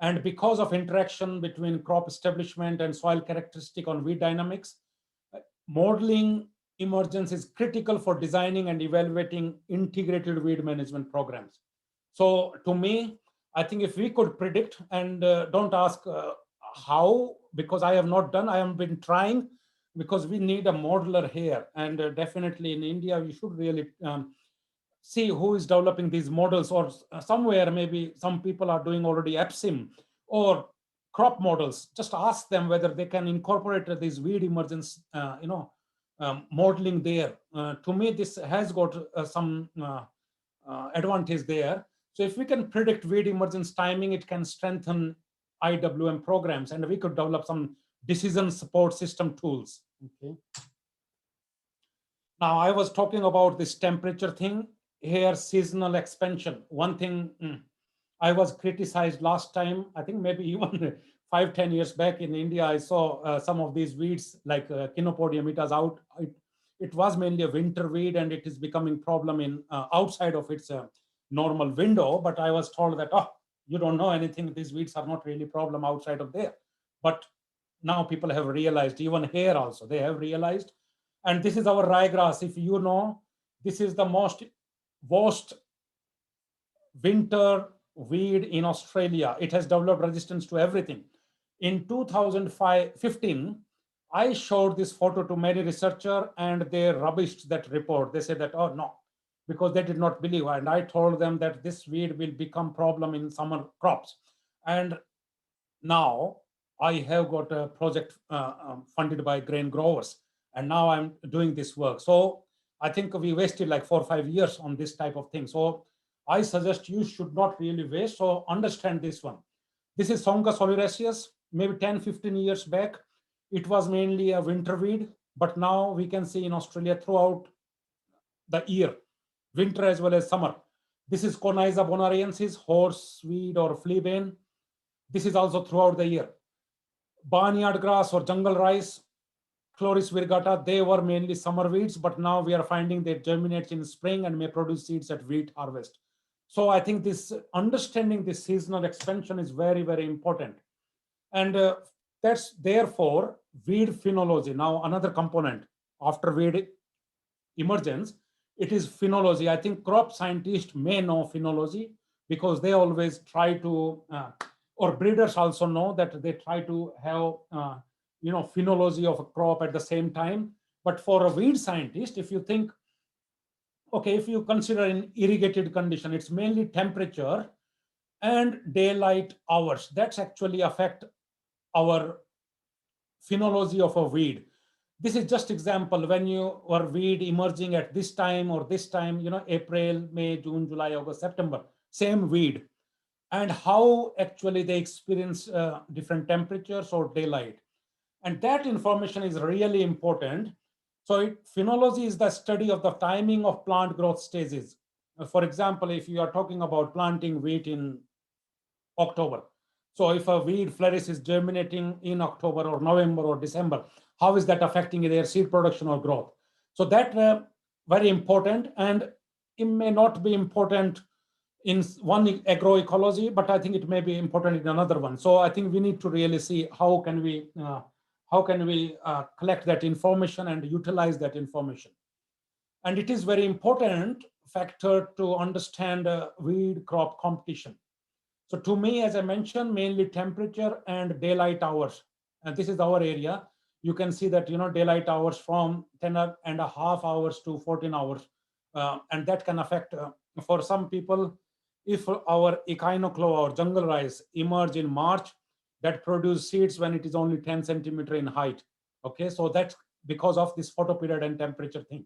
And because of interaction between crop establishment and soil characteristic on weed dynamics, modeling emergence is critical for designing and evaluating integrated weed management programs. So to me, I think if we could predict, and don't ask how, because I have not done, I have been trying, because we need a modeler here. And definitely in India, we should really see who is developing these models, or somewhere maybe some people are doing already EPSIM or crop models. Just ask them whether they can incorporate these weed emergence, modeling there. To me, this has got some advantage there. So if we can predict weed emergence timing, it can strengthen IWM programs, and we could develop some decision support system tools. Okay. Now, I was talking about this temperature thing. Here, seasonal expansion. One thing I was criticized last time, I think maybe even 5-10 years back in India, I saw some of these weeds like Chenopodium. It was out. It was mainly a winter weed, and it is becoming problem in outside of its normal window. But I was told that, oh, you don't know anything. These weeds are not really problem outside of there. But now people have realized, even here also, they have realized. And this is our ryegrass. If you know, this is the most worst winter weed in Australia. It has developed resistance to everything. In 2015, I showed this photo to many researchers and they rubbished that report. They said that, oh no, because they did not believe. And I told them that this weed will become problem in summer crops. And now I have got a project funded by grain growers. And now I'm doing this work. So I think we wasted like 4 or 5 years on this type of thing. So I suggest you should not really waste. So understand this one. This is Sonca soleraceus, maybe 10, 15 years back. It was mainly a winter weed, but now we can see in Australia throughout the year, winter as well as summer. This is Conyza bonariensis, horseweed or fleabane. This is also throughout the year. Barnyard grass or jungle rice, Chloris virgata, they were mainly summer weeds, but now we are finding they germinate in spring and may produce seeds at wheat harvest. So I think this understanding this seasonal expansion is very, very important. And that's therefore weed phenology. Now another component after weed emergence, it is phenology. I think crop scientists may know phenology because they always try to, or breeders also know that they try to have, phenology of a crop at the same time. But for a weed scientist, if you think, okay, if you consider in irrigated condition, it's mainly temperature and daylight hours. That's actually affect our phenology of a weed. This is just example when you were weed emerging at this time or this time, April, May, June, July, August, September, same weed, and how actually they experience different temperatures or daylight. And that information is really important. So phenology is the study of the timing of plant growth stages. For example, if you are talking about planting wheat in October, so if a weed flourish is germinating in October or November or December, how is that affecting their seed production or growth? So that very important, and it may not be important in one agroecology, but I think it may be important in another one. So I think we need to really see how can we collect that information and utilize that information. And it is very important factor to understand weed crop competition. So to me, as I mentioned, mainly temperature and daylight hours. And this is our area. You can see that, daylight hours from 10.5 hours to 14 hours. And that can affect, for some people, if our echinoclova or jungle rice emerge in March, that produce seeds when it is only 10 centimeter in height. Okay, so that's because of this photoperiod and temperature thing.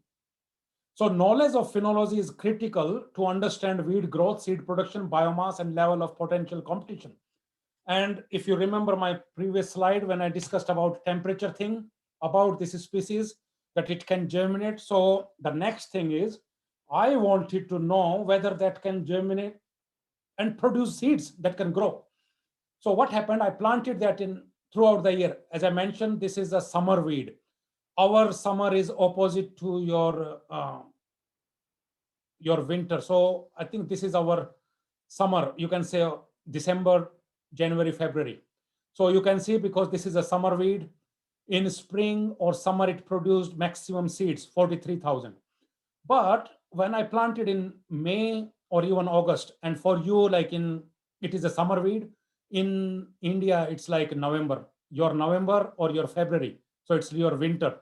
So knowledge of phenology is critical to understand weed growth, seed production, biomass, and level of potential competition. And if you remember my previous slide when I discussed about temperature thing, about this species, that it can germinate. So the next thing is, I wanted to know whether that can germinate and produce seeds that can grow. So what happened? I planted that in throughout the year. As I mentioned, this is a summer weed. Our summer is opposite to your winter. So I think this is our summer. You can say December, January, February. So you can see because this is a summer weed. In spring or summer, it produced maximum seeds, 43,000. But when I planted in May or even August, and for you, it is a summer weed. In India, it's like November, your November or your February. So it's your winter.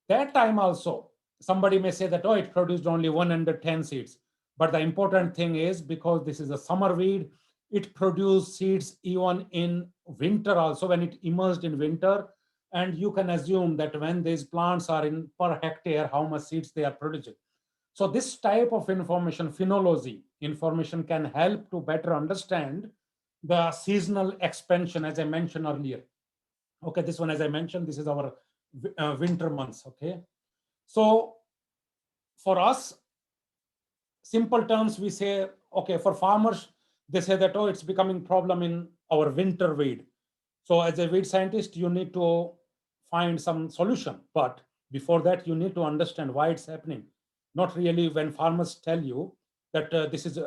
That time also, somebody may say that, oh, it produced only 110 seeds. But the important thing is because this is a summer weed, it produced seeds even in winter also when it emerged in winter. And you can assume that when these plants are in per hectare, how much seeds they are producing. So this type of information, phenology information, can help to better understand the seasonal expansion, as I mentioned earlier. Okay, this one, as I mentioned, this is our winter months. Okay, so for us, simple terms, we say, okay, for farmers, they say that, oh, it's becoming problem in our winter weed. So as a weed scientist, you need to find some solution. But before that, you need to understand why it's happening. Not really when farmers tell you that this is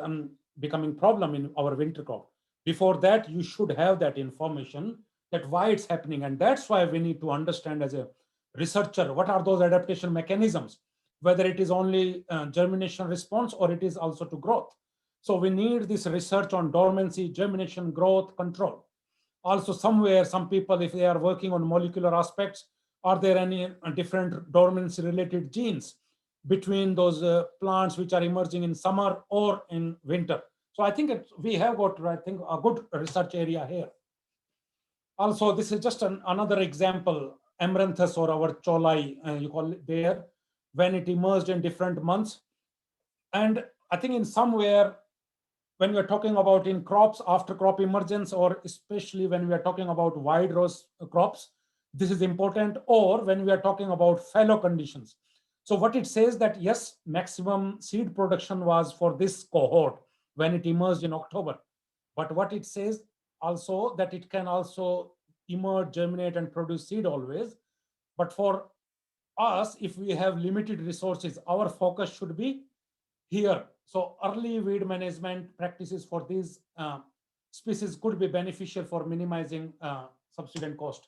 becoming problem in our winter crop. Before that, you should have that information that why it's happening. And that's why we need to understand as a researcher, what are those adaptation mechanisms, whether it is only germination response or it is also to growth. So we need this research on dormancy, germination, growth, control. Also somewhere, some people, if they are working on molecular aspects, Are there any different dormancy related genes between those plants which are emerging in summer or in winter? So I think we have got, I think, a good research area here. Also, this is just another example, Amaranthus or our cholai, you call it there, when it emerged in different months. And I think in somewhere, when we are talking about in crops, after crop emergence, or especially when we are talking about wide row crops, this is important, or when we are talking about fallow conditions. So what it says that, yes, maximum seed production was for this cohort when it emerged in October. But what it says also that it can also emerge, germinate, and produce seed always. But for us, if we have limited resources, our focus should be here. So early weed management practices for these species could be beneficial for minimizing subsidence cost.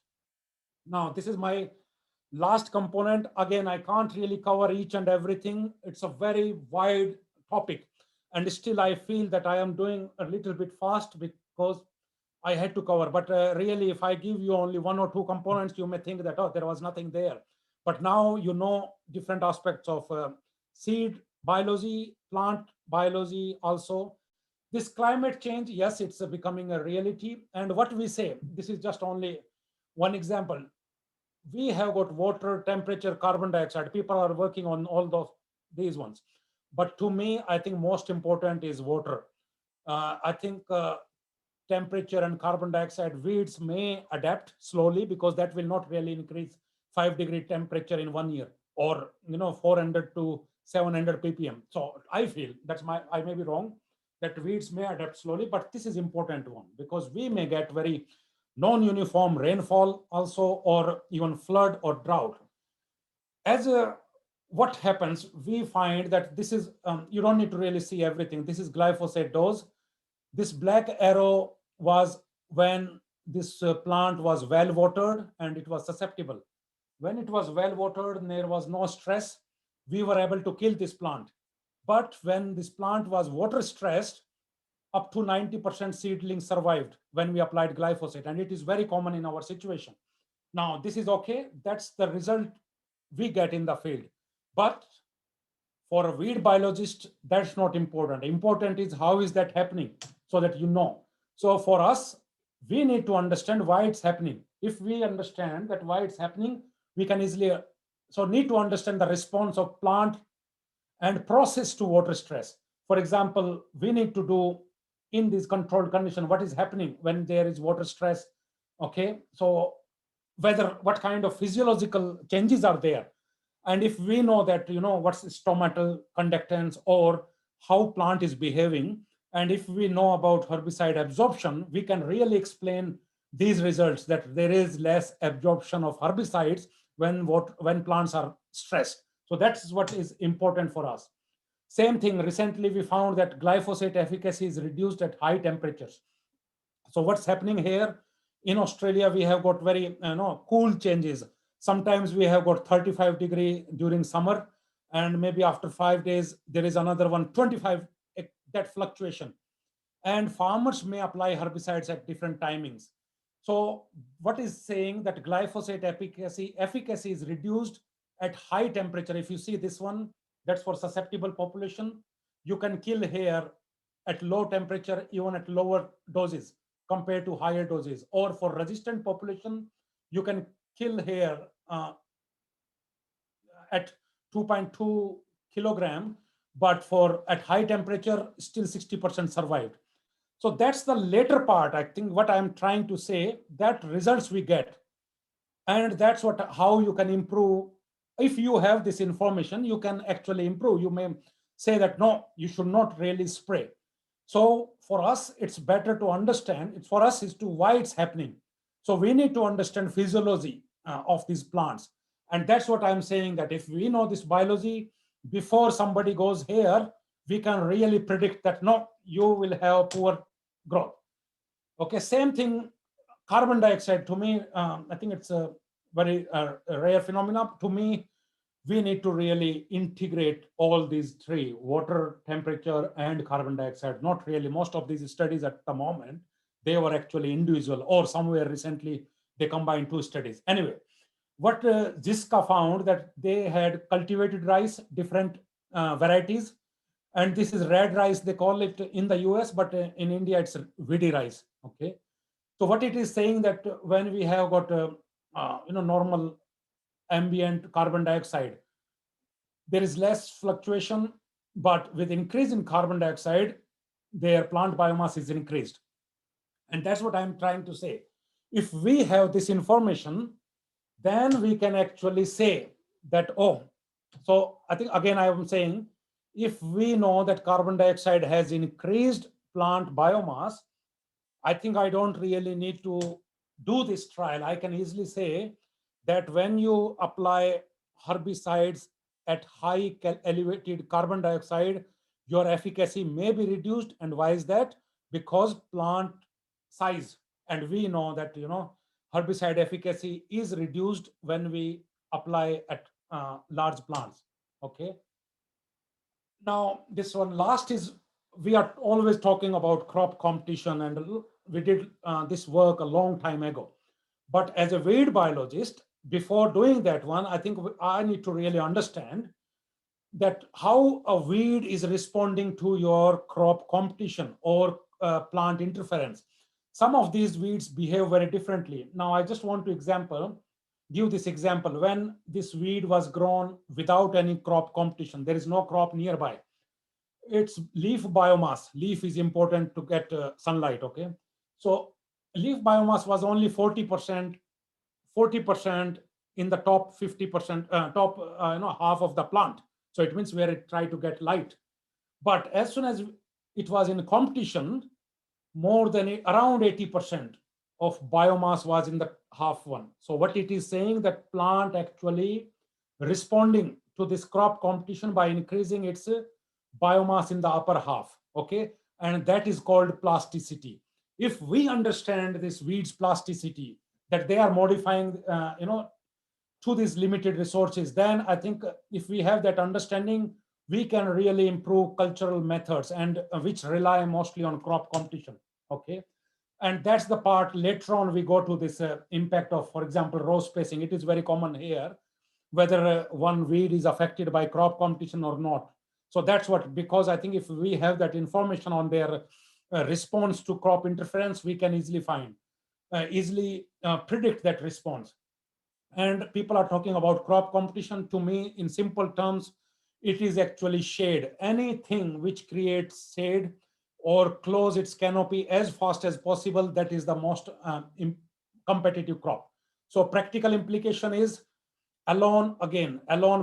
Now, this is my last component. Again, I can't really cover each and everything. It's a very wide topic. And still, I feel that I am doing a little bit fast because I had to cover. But really, if I give you only one or two components, you may think that, oh, there was nothing there. But now you know different aspects of seed biology, plant biology also. This climate change, yes, it's becoming a reality. And what we say, this is just only one example. We have got water, temperature, carbon dioxide. People are working on all these ones. But to me, I think most important is water. I think temperature and carbon dioxide, weeds may adapt slowly because that will not really increase 5-degree temperature in 1 year, or 400 to 700 ppm. So I feel I may be wrong, that weeds may adapt slowly, but this is important one because we may get very non-uniform rainfall also, or even flood or drought. What happens, we find that this is, you don't need to really see everything. This is glyphosate dose. This black arrow was when this plant was well watered and it was susceptible. When it was well watered and there was no stress, we were able to kill this plant. But when this plant was water stressed, up to 90% seedlings survived when we applied glyphosate, and it is very common in our situation. Now, this is okay. That's the result we get in the field. But for a weed biologist, that's not important. Important is how is that happening, so that you know. So for us, we need to understand why it's happening. If we understand that why it's happening, we can easily, so need to understand the response of plant and process to water stress. For example, we need to do in this controlled condition, what is happening when there is water stress. Okay, so what kind of physiological changes are there. And if we know that, what's stomatal conductance or how plant is behaving, and if we know about herbicide absorption, we can really explain these results, that there is less absorption of herbicides when plants are stressed. So that's what is important for us. Same thing, recently we found that glyphosate efficacy is reduced at high temperatures. So what's happening here? In Australia, we have got very cool changes. Sometimes we have got 35-degree during summer, and maybe after 5 days, there is another one, 25, that fluctuation. And farmers may apply herbicides at different timings. So what is saying that glyphosate efficacy is reduced at high temperature. If you see this one, that's for susceptible population. You can kill here at low temperature, even at lower doses compared to higher doses. Or for resistant population, you can kill here at 2.2 kilogram, but at high temperature, still 60% survived. So that's the later part. I think what I'm trying to say, that results we get. And that's how you can improve. If you have this information, you can actually improve. You may say that, no, you should not really spray. So for us, it's better to understand. For us is to why it's happening. So we need to understand physiology of these plants. And that's what I'm saying, that if we know this biology, before somebody goes here, we can really predict that, no, you will have poor growth. Okay, same thing, carbon dioxide. To me, I think it's a very rare phenomenon. To me, we need to really integrate all these three, water, temperature, and carbon dioxide. Not really, most of these studies at the moment, they were actually individual, or somewhere recently, they combined two studies. Anyway, what JISCA found, that they had cultivated rice, different varieties, and this is red rice, they call it in the US, but in India it's vidi rice. Okay, so what it is saying, that when we have got normal ambient carbon dioxide, there is less fluctuation, but with increase in carbon dioxide, their plant biomass is increased. And that's what I'm trying to say. If we have this information, then we can actually say that, oh, so I think again, I am saying, if we know that carbon dioxide has increased plant biomass, I think I don't really need to do this trial. I can easily say that when you apply herbicides at high elevated carbon dioxide, your efficacy may be reduced. And why is that? Because plant size, and we know that herbicide efficacy is reduced when we apply at large plants. Okay. Now this one last is, we are always talking about crop competition, and we did this work a long time ago. But as a weed biologist, before doing that one, I think I need to really understand that how a weed is responding to your crop competition or plant interference. Some of these weeds behave very differently. Now, I just want to give this example. When this weed was grown without any crop competition, there is no crop nearby. It's leaf biomass. Leaf is important to get sunlight, okay? So leaf biomass was only 40% in the top 50%, half of the plant. So it means where it tried to get light. But as soon as it was in competition, more than around 80% of biomass was in the half one. So what it is saying, that plant actually responding to this crop competition by increasing its biomass in the upper half, okay? And that is called plasticity. If we understand this weed's plasticity, that they are modifying, to these limited resources, then I think if we have that understanding, we can really improve cultural methods, and which rely mostly on crop competition, okay? And that's the part later on we go to this impact of, for example, row spacing. It is very common here, whether one weed is affected by crop competition or not. So that's what, because I think if we have that information on their response to crop interference, we can easily predict that response. And people are talking about crop competition. To me, in simple terms, it is actually shade. Anything which creates shade or close its canopy as fast as possible, that is the most competitive crop. So practical implication is, alone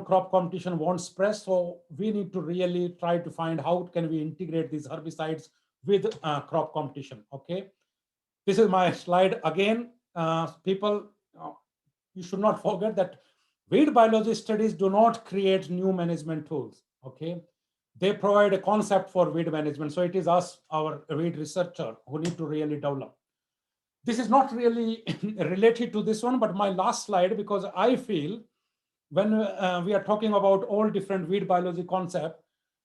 crop competition won't spread. So we need to really try to find how can we integrate these herbicides with crop competition, okay? This is my slide again. People, you should not forget that weed biology studies do not create new management tools, okay? They provide a concept for weed management. So it is us, our weed researcher, who need to really develop. This is not really related to this one, but my last slide, because I feel when we are talking about all different weed biology concepts,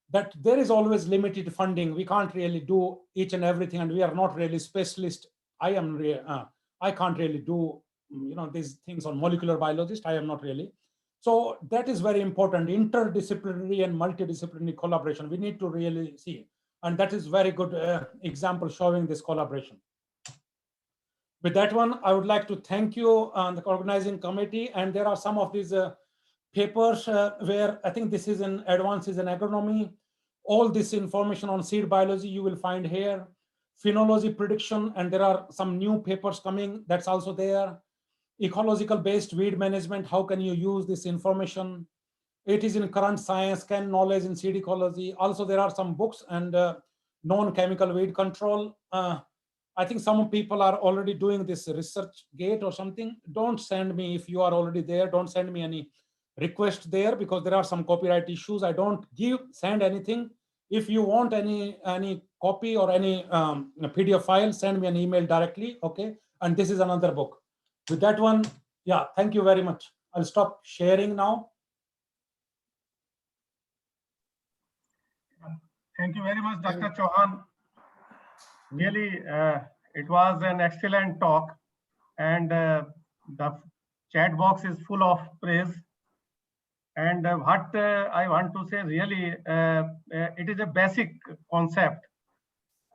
that there is always limited funding. We can't really do each and everything, and we are not really specialists. I can't really do these things on molecular biologist. I am not really. So that is very important. Interdisciplinary and multidisciplinary collaboration, we need to really see. And that is very good example showing this collaboration. With that one, I would like to thank you on the organizing committee. And there are some of these papers where I think this is in advances in agronomy. All this information on seed biology you will find here. Phenology prediction, and there are some new papers coming, that's also there. Ecological based weed management, how can you use this information? It is in current science, can knowledge in seed ecology. Also, there are some books and non-chemical weed control. I think some people are already doing this research gate or something. Don't send me, if you are already there, don't send me any request there, because there are some copyright issues. I don't send anything. If you want any copy or any PDF file, send me an email directly, okay? And this is another book. With that one, yeah, thank you very much. I'll stop sharing now. Thank you very much, Dr. Chauhan. Really, it was an excellent talk, and the chat box is full of praise. And what I want to say really, it is a basic concept.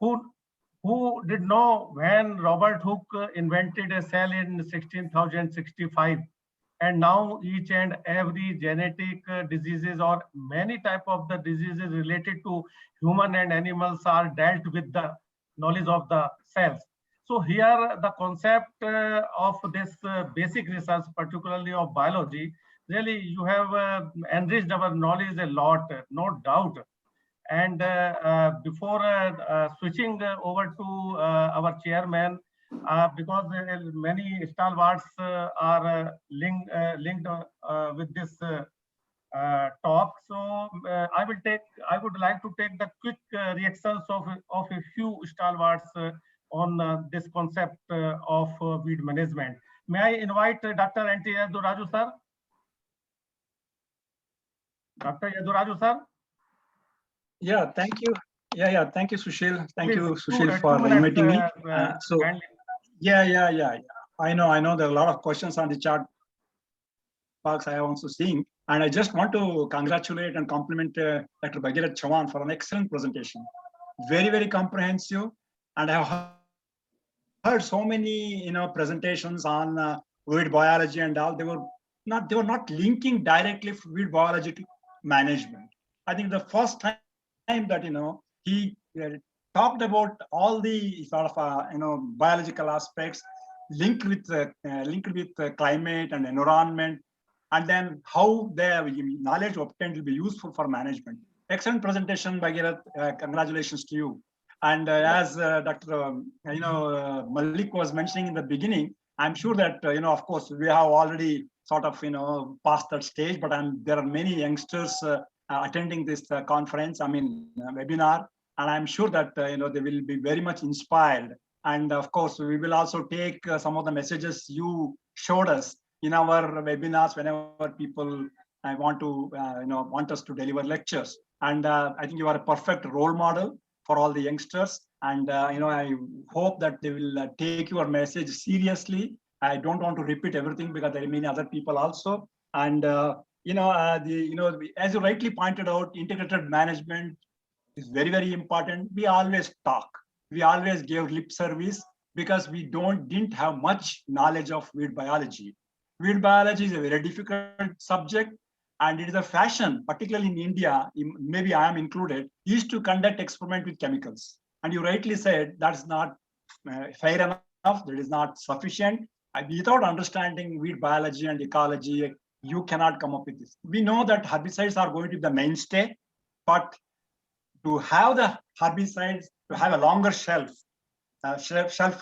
Who did know when Robert Hooke invented a cell in 16,065, and now each and every genetic diseases or many type of the diseases related to human and animals are dealt with the knowledge of the cells. So here the concept of this basic research, particularly of biology, really you have enriched our knowledge a lot, no doubt. And before switching over to our chairman, because many stalwarts are linked with this talk, so I would like to take the quick reactions of a few stalwarts on this concept of weed management. May I invite Dr. N.T. Yaduraju sir? Dr. Yaduraju sir? Yeah, thank you. Thank you, Sushil. Thank Please, you, Sushil, for 2 minutes, inviting me. kindly. Yeah. I know there are a lot of questions on the chat box I am also seeing. And I just want to congratulate and compliment Dr. Bhagirath Chauhan for an excellent presentation. Very, very comprehensive. And I have heard so many, presentations on weed biology and all. They were not linking directly weed biology to management. I think the first time that he talked about all the sort of biological aspects linked with climate and environment, and then how the knowledge obtained will be useful for management. Excellent presentation, Bhagirath. Congratulations to you. And as Dr. Malik was mentioning in the beginning, I'm sure that of course we have already sort of passed that stage, but there are many youngsters attending this conference, webinar, and I'm sure that they will be very much inspired. And of course, we will also take some of the messages you showed us in our webinars whenever people want us to deliver lectures. And I think you are a perfect role model for all the youngsters. And I hope that they will take your message seriously. I don't want to repeat everything because there are many other people also. And as you rightly pointed out, integrated management is very, very important. We always talk. We always give lip service because we didn't have much knowledge of weed biology. Weed biology is a very difficult subject, and it is a fashion, particularly in India, maybe I am included, is to conduct experiment with chemicals. And you rightly said that's not fair enough, that is not sufficient. Without understanding weed biology and ecology, you cannot come up with this. We know that herbicides are going to be the mainstay, but to have the herbicides, to have a longer shelf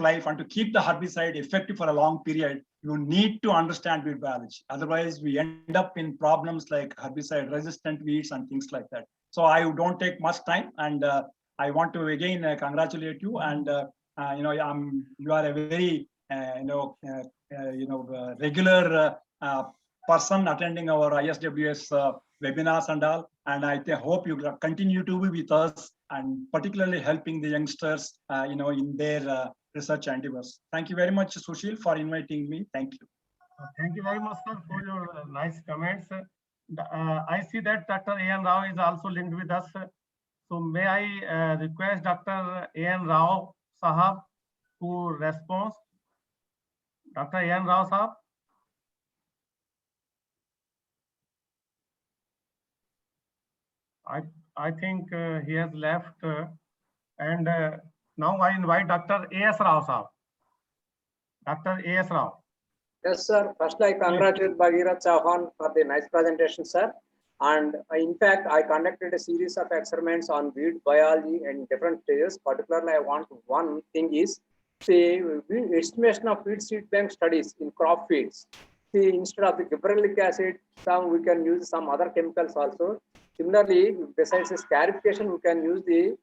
life, and to keep the herbicide effective for a long period, you need to understand weed biology. Otherwise, we end up in problems like herbicide resistant weeds and things like that. So I don't take much time, and I want to again congratulate you. And you are a very regular person attending our ISWS webinars and all. And I hope you continue to be with us and particularly helping the youngsters, in their research endeavors. Thank you very much, Sushil, for inviting me. Thank you. Thank you very much, sir, for your nice comments. I see that Dr. A.N. Rao is also linked with us. So may I request Dr. A.N. Rao Sahab to respond? Dr. A.N. Rao Sahab? I think he has left, and now I invite Dr. A.S. Rao Sahab. Dr. A.S. Rao. Yes, sir. First, I congratulate Bhagirath Chauhan for the nice presentation, sir. And in fact, I conducted a series of experiments on weed biology in different stages. Particularly, I want one thing is the estimation of weed seed bank studies in crop fields. See, instead of the gibberellic acid, we can use some other chemicals also. Similarly, besides this scarification, we can use the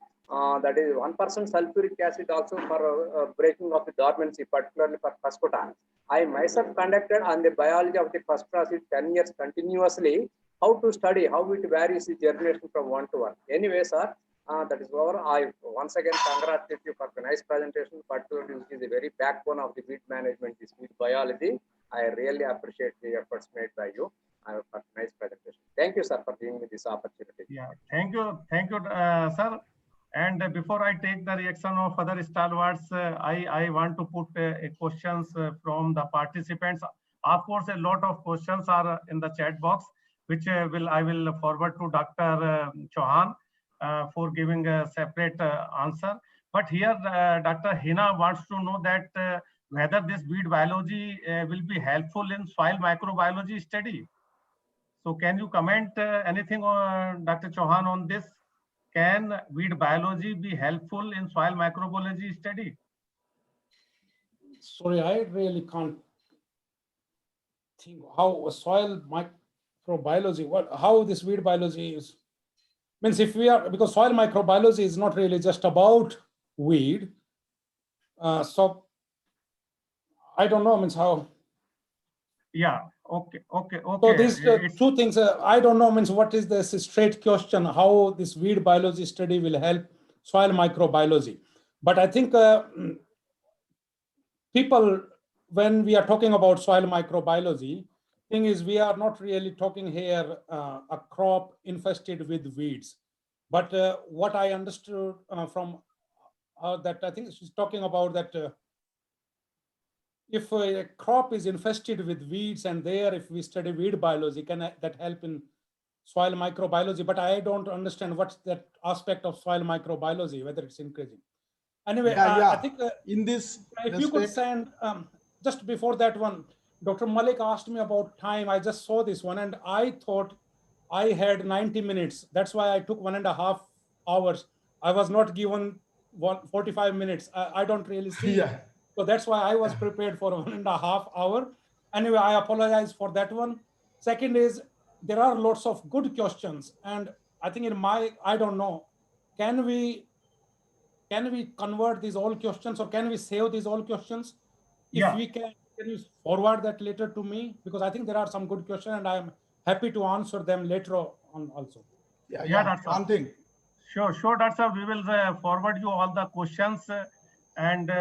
that is 1% sulfuric acid also for breaking of the dormancy, particularly for phosphotans. I myself conducted on the biology of the phosphorus 10 years continuously, how to study, how it varies the germination from one to one. Anyway, sir, that is over. I once again congratulate you for the nice presentation, particularly which is the very backbone of the weed management, this weed biology. I really appreciate the efforts made by you. For nice presentation. Thank you, sir, for giving me this opportunity. Yeah, thank you, sir. And before I take the reaction of other stalwarts, I want to put questions from the participants. Of course, a lot of questions are in the chat box, which I will forward to Dr. Chauhan for giving a separate answer. But here, Dr. Hina wants to know that whether this weed biology will be helpful in soil microbiology study. So can you comment anything on Dr. Chauhan on this? Can weed biology be helpful in soil microbiology study? Sorry, I really can't think how soil microbiology, how this weed biology is. Means if we are, because soil microbiology is not really just about weed. So I don't know, means how. Yeah, okay. So these two things, I don't know, means what is this straight question, how this weed biology study will help soil microbiology. But I think people, when we are talking about soil microbiology, thing is we are not really talking here a crop infested with weeds. But what I understood from that, I think she's talking about that if a crop is infested with weeds and there, if we study weed biology, can that help in soil microbiology? But I don't understand what's that aspect of soil microbiology, whether it's increasing. Anyway, I think in this if you could send, just before that one, Dr. Malik asked me about time. I just saw this one and I thought I had 90 minutes. That's why I took 1.5 hours. I was not given 45 minutes. I don't really see. Yeah. So that's why I was prepared for 1.5 hours. Anyway, I apologize for that one. Second is, there are lots of good questions. And I think in my, I don't know, can we convert these all questions or can we save these all questions? If we can you forward that later to me? Because I think there are some good questions and I'm happy to answer them later on also. Yeah, that's one thing. Sure, Doctor. We will forward you all the questions and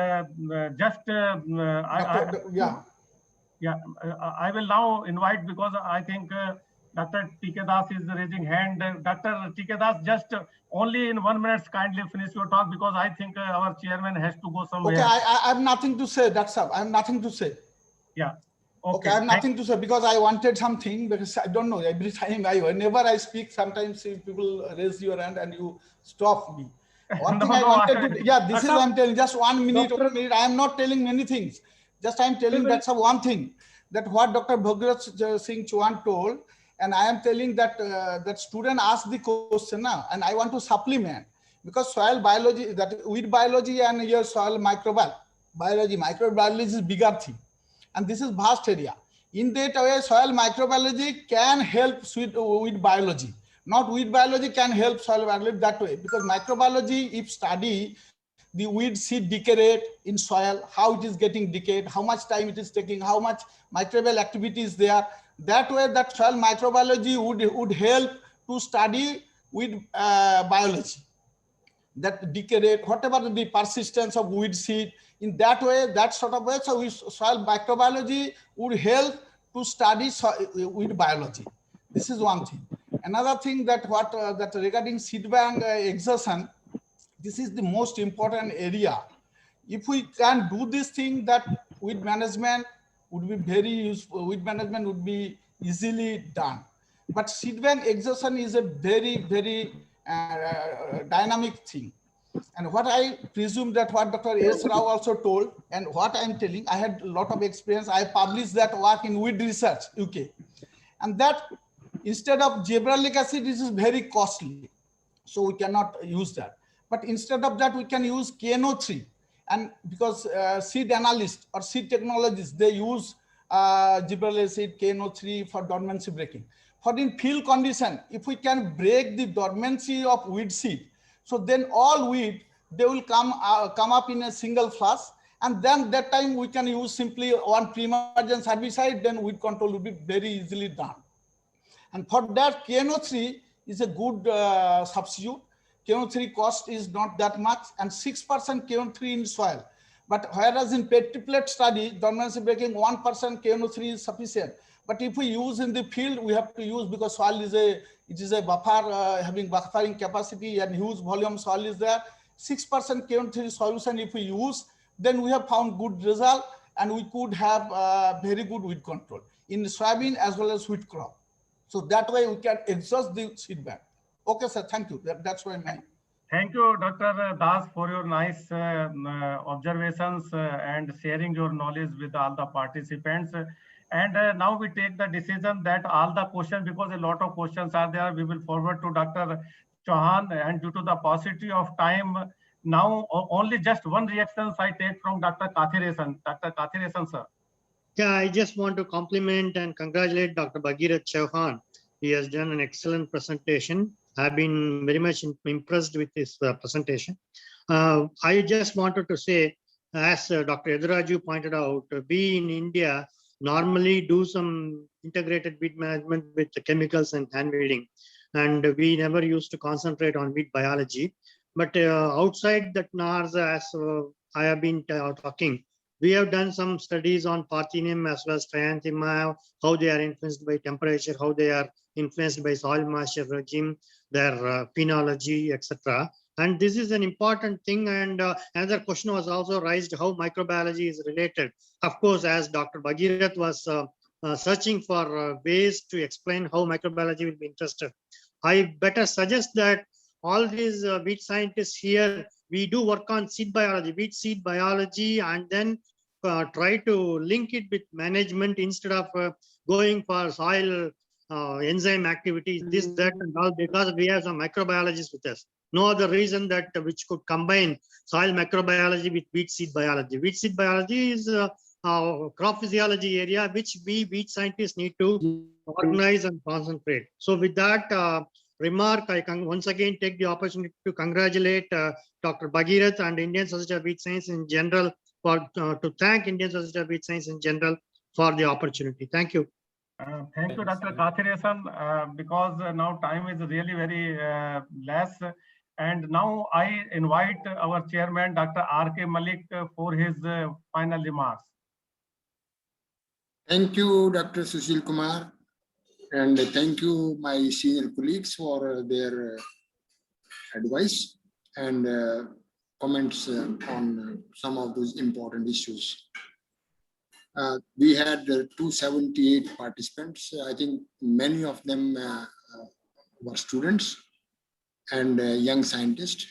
just I will now invite, because I think Dr. TK Das is raising hand. Dr. TK Das, just only in 1 minute, kindly finish your talk, because I think our chairman has to go somewhere. Okay, I have nothing to say. That's all. I have nothing to say. Yeah. Okay, I have nothing to say because I wanted something, because I don't know, every time whenever I speak, sometimes people raise your hand and you stop me. One thing I wanted to, this is what I'm telling, just 1 minute, 1 minute. I am not telling many things. Just I'm telling that's one thing, that what Dr. Bhagirath Singh Chauhan told, and I am telling that that student asked the question now, and I want to supplement, because soil biology, that weed biology and your soil microbiology, microbiology is bigger thing. And this is vast area. In that way, soil microbiology can help weed biology. Not weed biology can help soil biology that way, because microbiology, if study the weed seed decay rate in soil, how it is getting decayed, how much time it is taking, how much microbial activity is there. That way, that soil microbiology would help to study weed biology. That decay rate, whatever the persistence of weed seed, in that way, that sort of way, so soil microbiology would help to study weed biology. This is one thing. Another thing that that regarding seed bank exhaustion, this is the most important area. If we can do this thing, that weed management would be very useful. Weed management would be easily done. But seed bank exhaustion is a very, very dynamic thing. And what I presume that what Dr. S. Rao also told, and what I'm telling, I had a lot of experience. I published that work in Weed Research, UK. And that instead of gibberellic acid, this is very costly. So we cannot use that. But instead of that, we can use KNO3. And because seed analysts or seed technologists, they use gibberellic acid, KNO3 for dormancy breaking. For in field condition, if we can break the dormancy of weed seed, so then all weed, they will come up in a single flush. And then that time we can use simply one pre-emergence herbicide, then weed control will be very easily done. And for that, KNO3 is a good substitute. KNO3 cost is not that much, and 6% KNO3 in soil But whereas in triplet study, dormancy breaking 1% KNO3 is sufficient. But if we use in the field, we have to use because soil is a buffer having buffering capacity and huge volume soil is there. 6% KN3 solution if we use, then we have found good result and we could have very good weed control in soybean as well as wheat crop. So that way we can exhaust the seed bank. Okay, sir, thank you. That's why my. Thank you, Dr. Das, for your nice observations and sharing your knowledge with all the participants. And now we take the decision that all the questions, because a lot of questions are there, we will forward to Dr. Chauhan, and due to the paucity of time, now only just one reaction I take from Dr. Kathiresan. Dr. Kathiresan, sir. Yeah, I just want to compliment and congratulate Dr. Bhagirath Chauhan. He has done an excellent presentation. I've been very much impressed with his presentation. I just wanted to say, as Dr. Edraju pointed out, we in India normally do some integrated weed management with the chemicals and hand weeding. And we never used to concentrate on weed biology. But outside that NARS, as I have been talking, we have done some studies on Parthenium as well as Trianthema, how they are influenced by temperature, how they are influenced by soil moisture regime, their phenology, etc. And this is an important thing. And another question was also raised, how microbiology is related. Of course, as Dr. Bhagirath was searching for ways to explain how microbiology will be interested, I better suggest that all these weed scientists here, we do work on seed biology, weed seed biology, and then try to link it with management instead of going for soil enzyme activities, this, that, and all, because we have some microbiologists with us. No other reason that which could combine soil microbiology with weed seed biology. Weed seed biology is crop physiology area which we weed scientists need to organize and concentrate. So with that remark, I can once again take the opportunity to congratulate Dr. Bhagirath and Indian Society of Weed Science in general for to thank Indian Society of Weed Science in general for the opportunity. Thank you. Thank you, Dr. Kathiresan, because now time is really very less. And now I invite our chairman, Dr. R.K. Malik, for his final remarks. Thank you, Dr. Sushil Kumar. And thank you, my senior colleagues, for their advice and comments on some of those important issues. We had 278 participants. I think many of them were students and young scientists.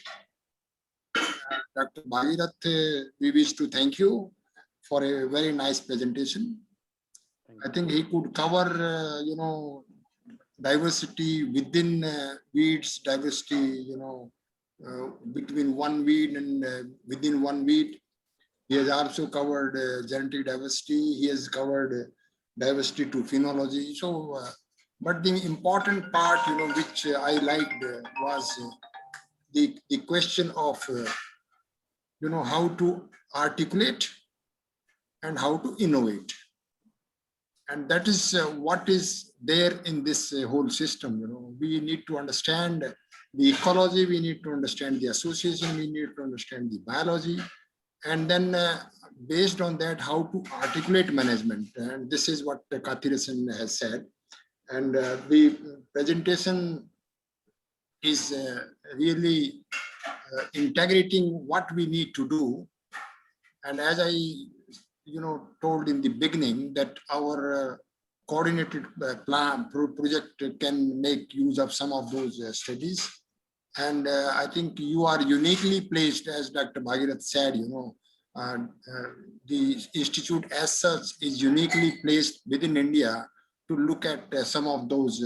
Dr. Bhagirath, we wish to thank you for a very nice presentation. I think he could cover, diversity within weeds, diversity, between one weed and within one weed. He has also covered genetic diversity. He has covered diversity to phenology. So, but the important part, which I liked was the question of, how to articulate and how to innovate. And that is what is there in this whole system. We need to understand the ecology, we need to understand the association, we need to understand the biology, and then based on that, how to articulate management. And this is what Kathiresan has said. And the presentation is really integrating what we need to do. And as I told in the beginning, that our coordinated plan project can make use of some of those studies. And I think you are uniquely placed, as Dr. Bhagirath said, the institute as such is uniquely placed within India to look at some of those,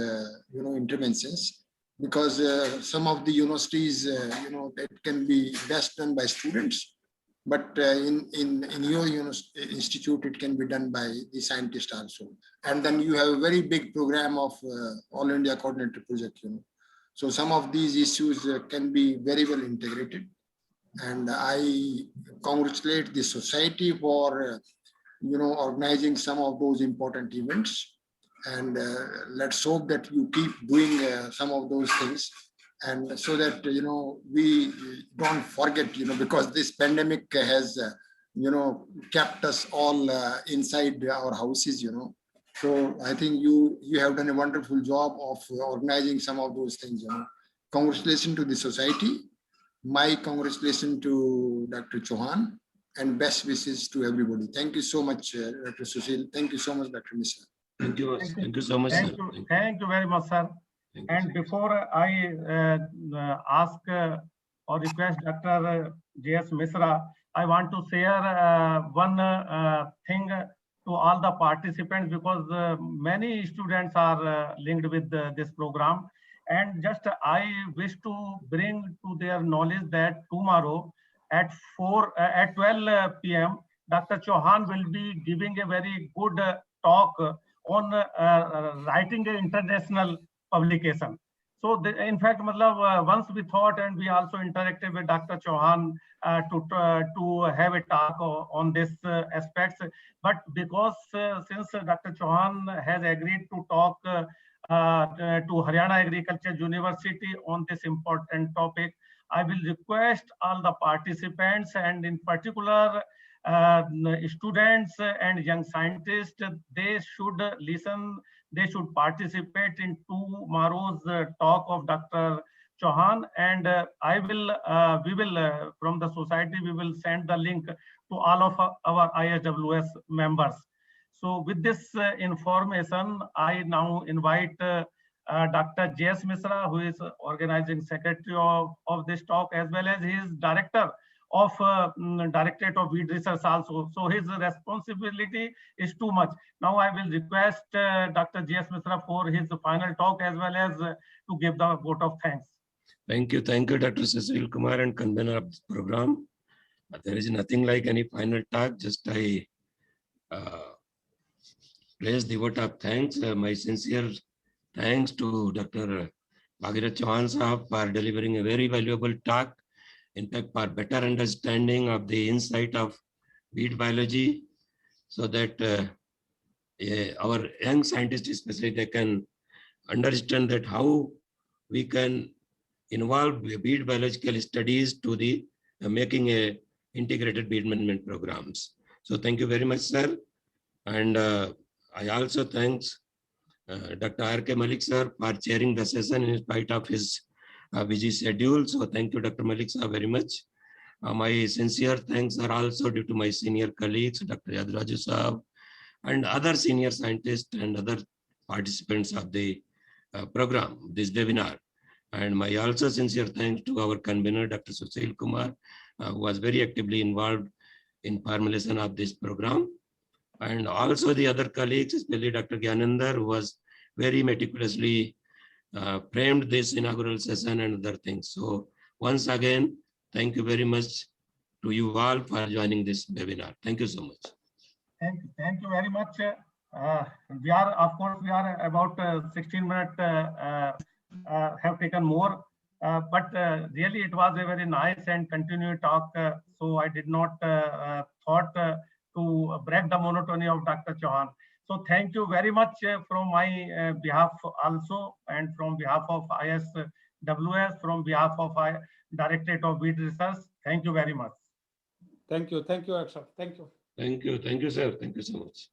interventions, because some of the universities, it can be best done by students. But in your institute, it can be done by the scientist also. And then you have a very big program of All India Coordinated Project. So some of these issues can be very well integrated. And I congratulate the society for, organizing some of those important events. And let's hope that you keep doing some of those things. And so that, we don't forget, because this pandemic has kept us all inside our houses, So I think you have done a wonderful job of organizing some of those things, Congratulations to the society. My congratulations to Dr. Chauhan, and best wishes to everybody. Thank you so much, Dr. Sushil. Thank you so much, Dr. Mishra. Thank you. Thank you so much, Thank sir. you. Thank you very much, sir. Thank you, And sir. before I ask or request Dr. J.S. Mishra, I want to share one thing to all the participants, because many students are linked with this program. And just I wish to bring to their knowledge that tomorrow at 12 p.m., Dr. Chauhan will be giving a very good talk on writing an international publication. So in fact, once we thought, and we also interacted with Dr. Chauhan to have a talk on this aspects. But because since Dr. Chauhan has agreed to talk to Haryana Agriculture University on this important topic, I will request all the participants, and in particular students and young scientists, they should listen, they should participate in tomorrow's talk of Dr. Chauhan, and we will from the society, we will send the link to all of our ISWS members. So with this information, I now invite Dr. J.S. Mishra, who is Organizing Secretary of this talk, as well as his Director of Directorate of Weed Research also. So his responsibility is too much. Now I will request Dr. J.S. Mishra for his final talk, as well as to give the vote of thanks. Thank you, Dr. Sushil Kumar and convener of this program. There is nothing like any final talk. Just I place the vote of thanks. My sincere thanks to Dr. Bhagirath Chauhan Sahab for delivering a very valuable talk. In fact, for better understanding of the insight of weed biology, so that our young scientists especially, they can understand that how we can involve weed biological studies to the making a integrated weed management programs. So thank you very much, sir. And I also thanks Dr. R.K. Malik sir for chairing the session in spite of his busy schedule. So thank you, Dr. Malik sir, very much. My sincere thanks are also due to my senior colleagues, Dr. Yadraju sahab, and other senior scientists and other participants of the program, this webinar. And my also sincere thanks to our convener, Dr. Sushil Kumar, who was very actively involved in formulation of this program. And also the other colleagues, especially Dr. Gyanendra, who was very meticulously framed this inaugural session and other things. So once again, thank you very much to you all for joining this webinar. Thank you so much. Thank you very much. We are about 16 minutes have taken more, but really it was a very nice and continued talk. So I did not thought to break the monotony of Dr. Chauhan. So thank you very much from my behalf also, and from behalf of ISWS, from behalf of Directorate of Weed Research. Thank you very much. Thank you, Akshay. Thank you. Thank you, sir. Thank you so much.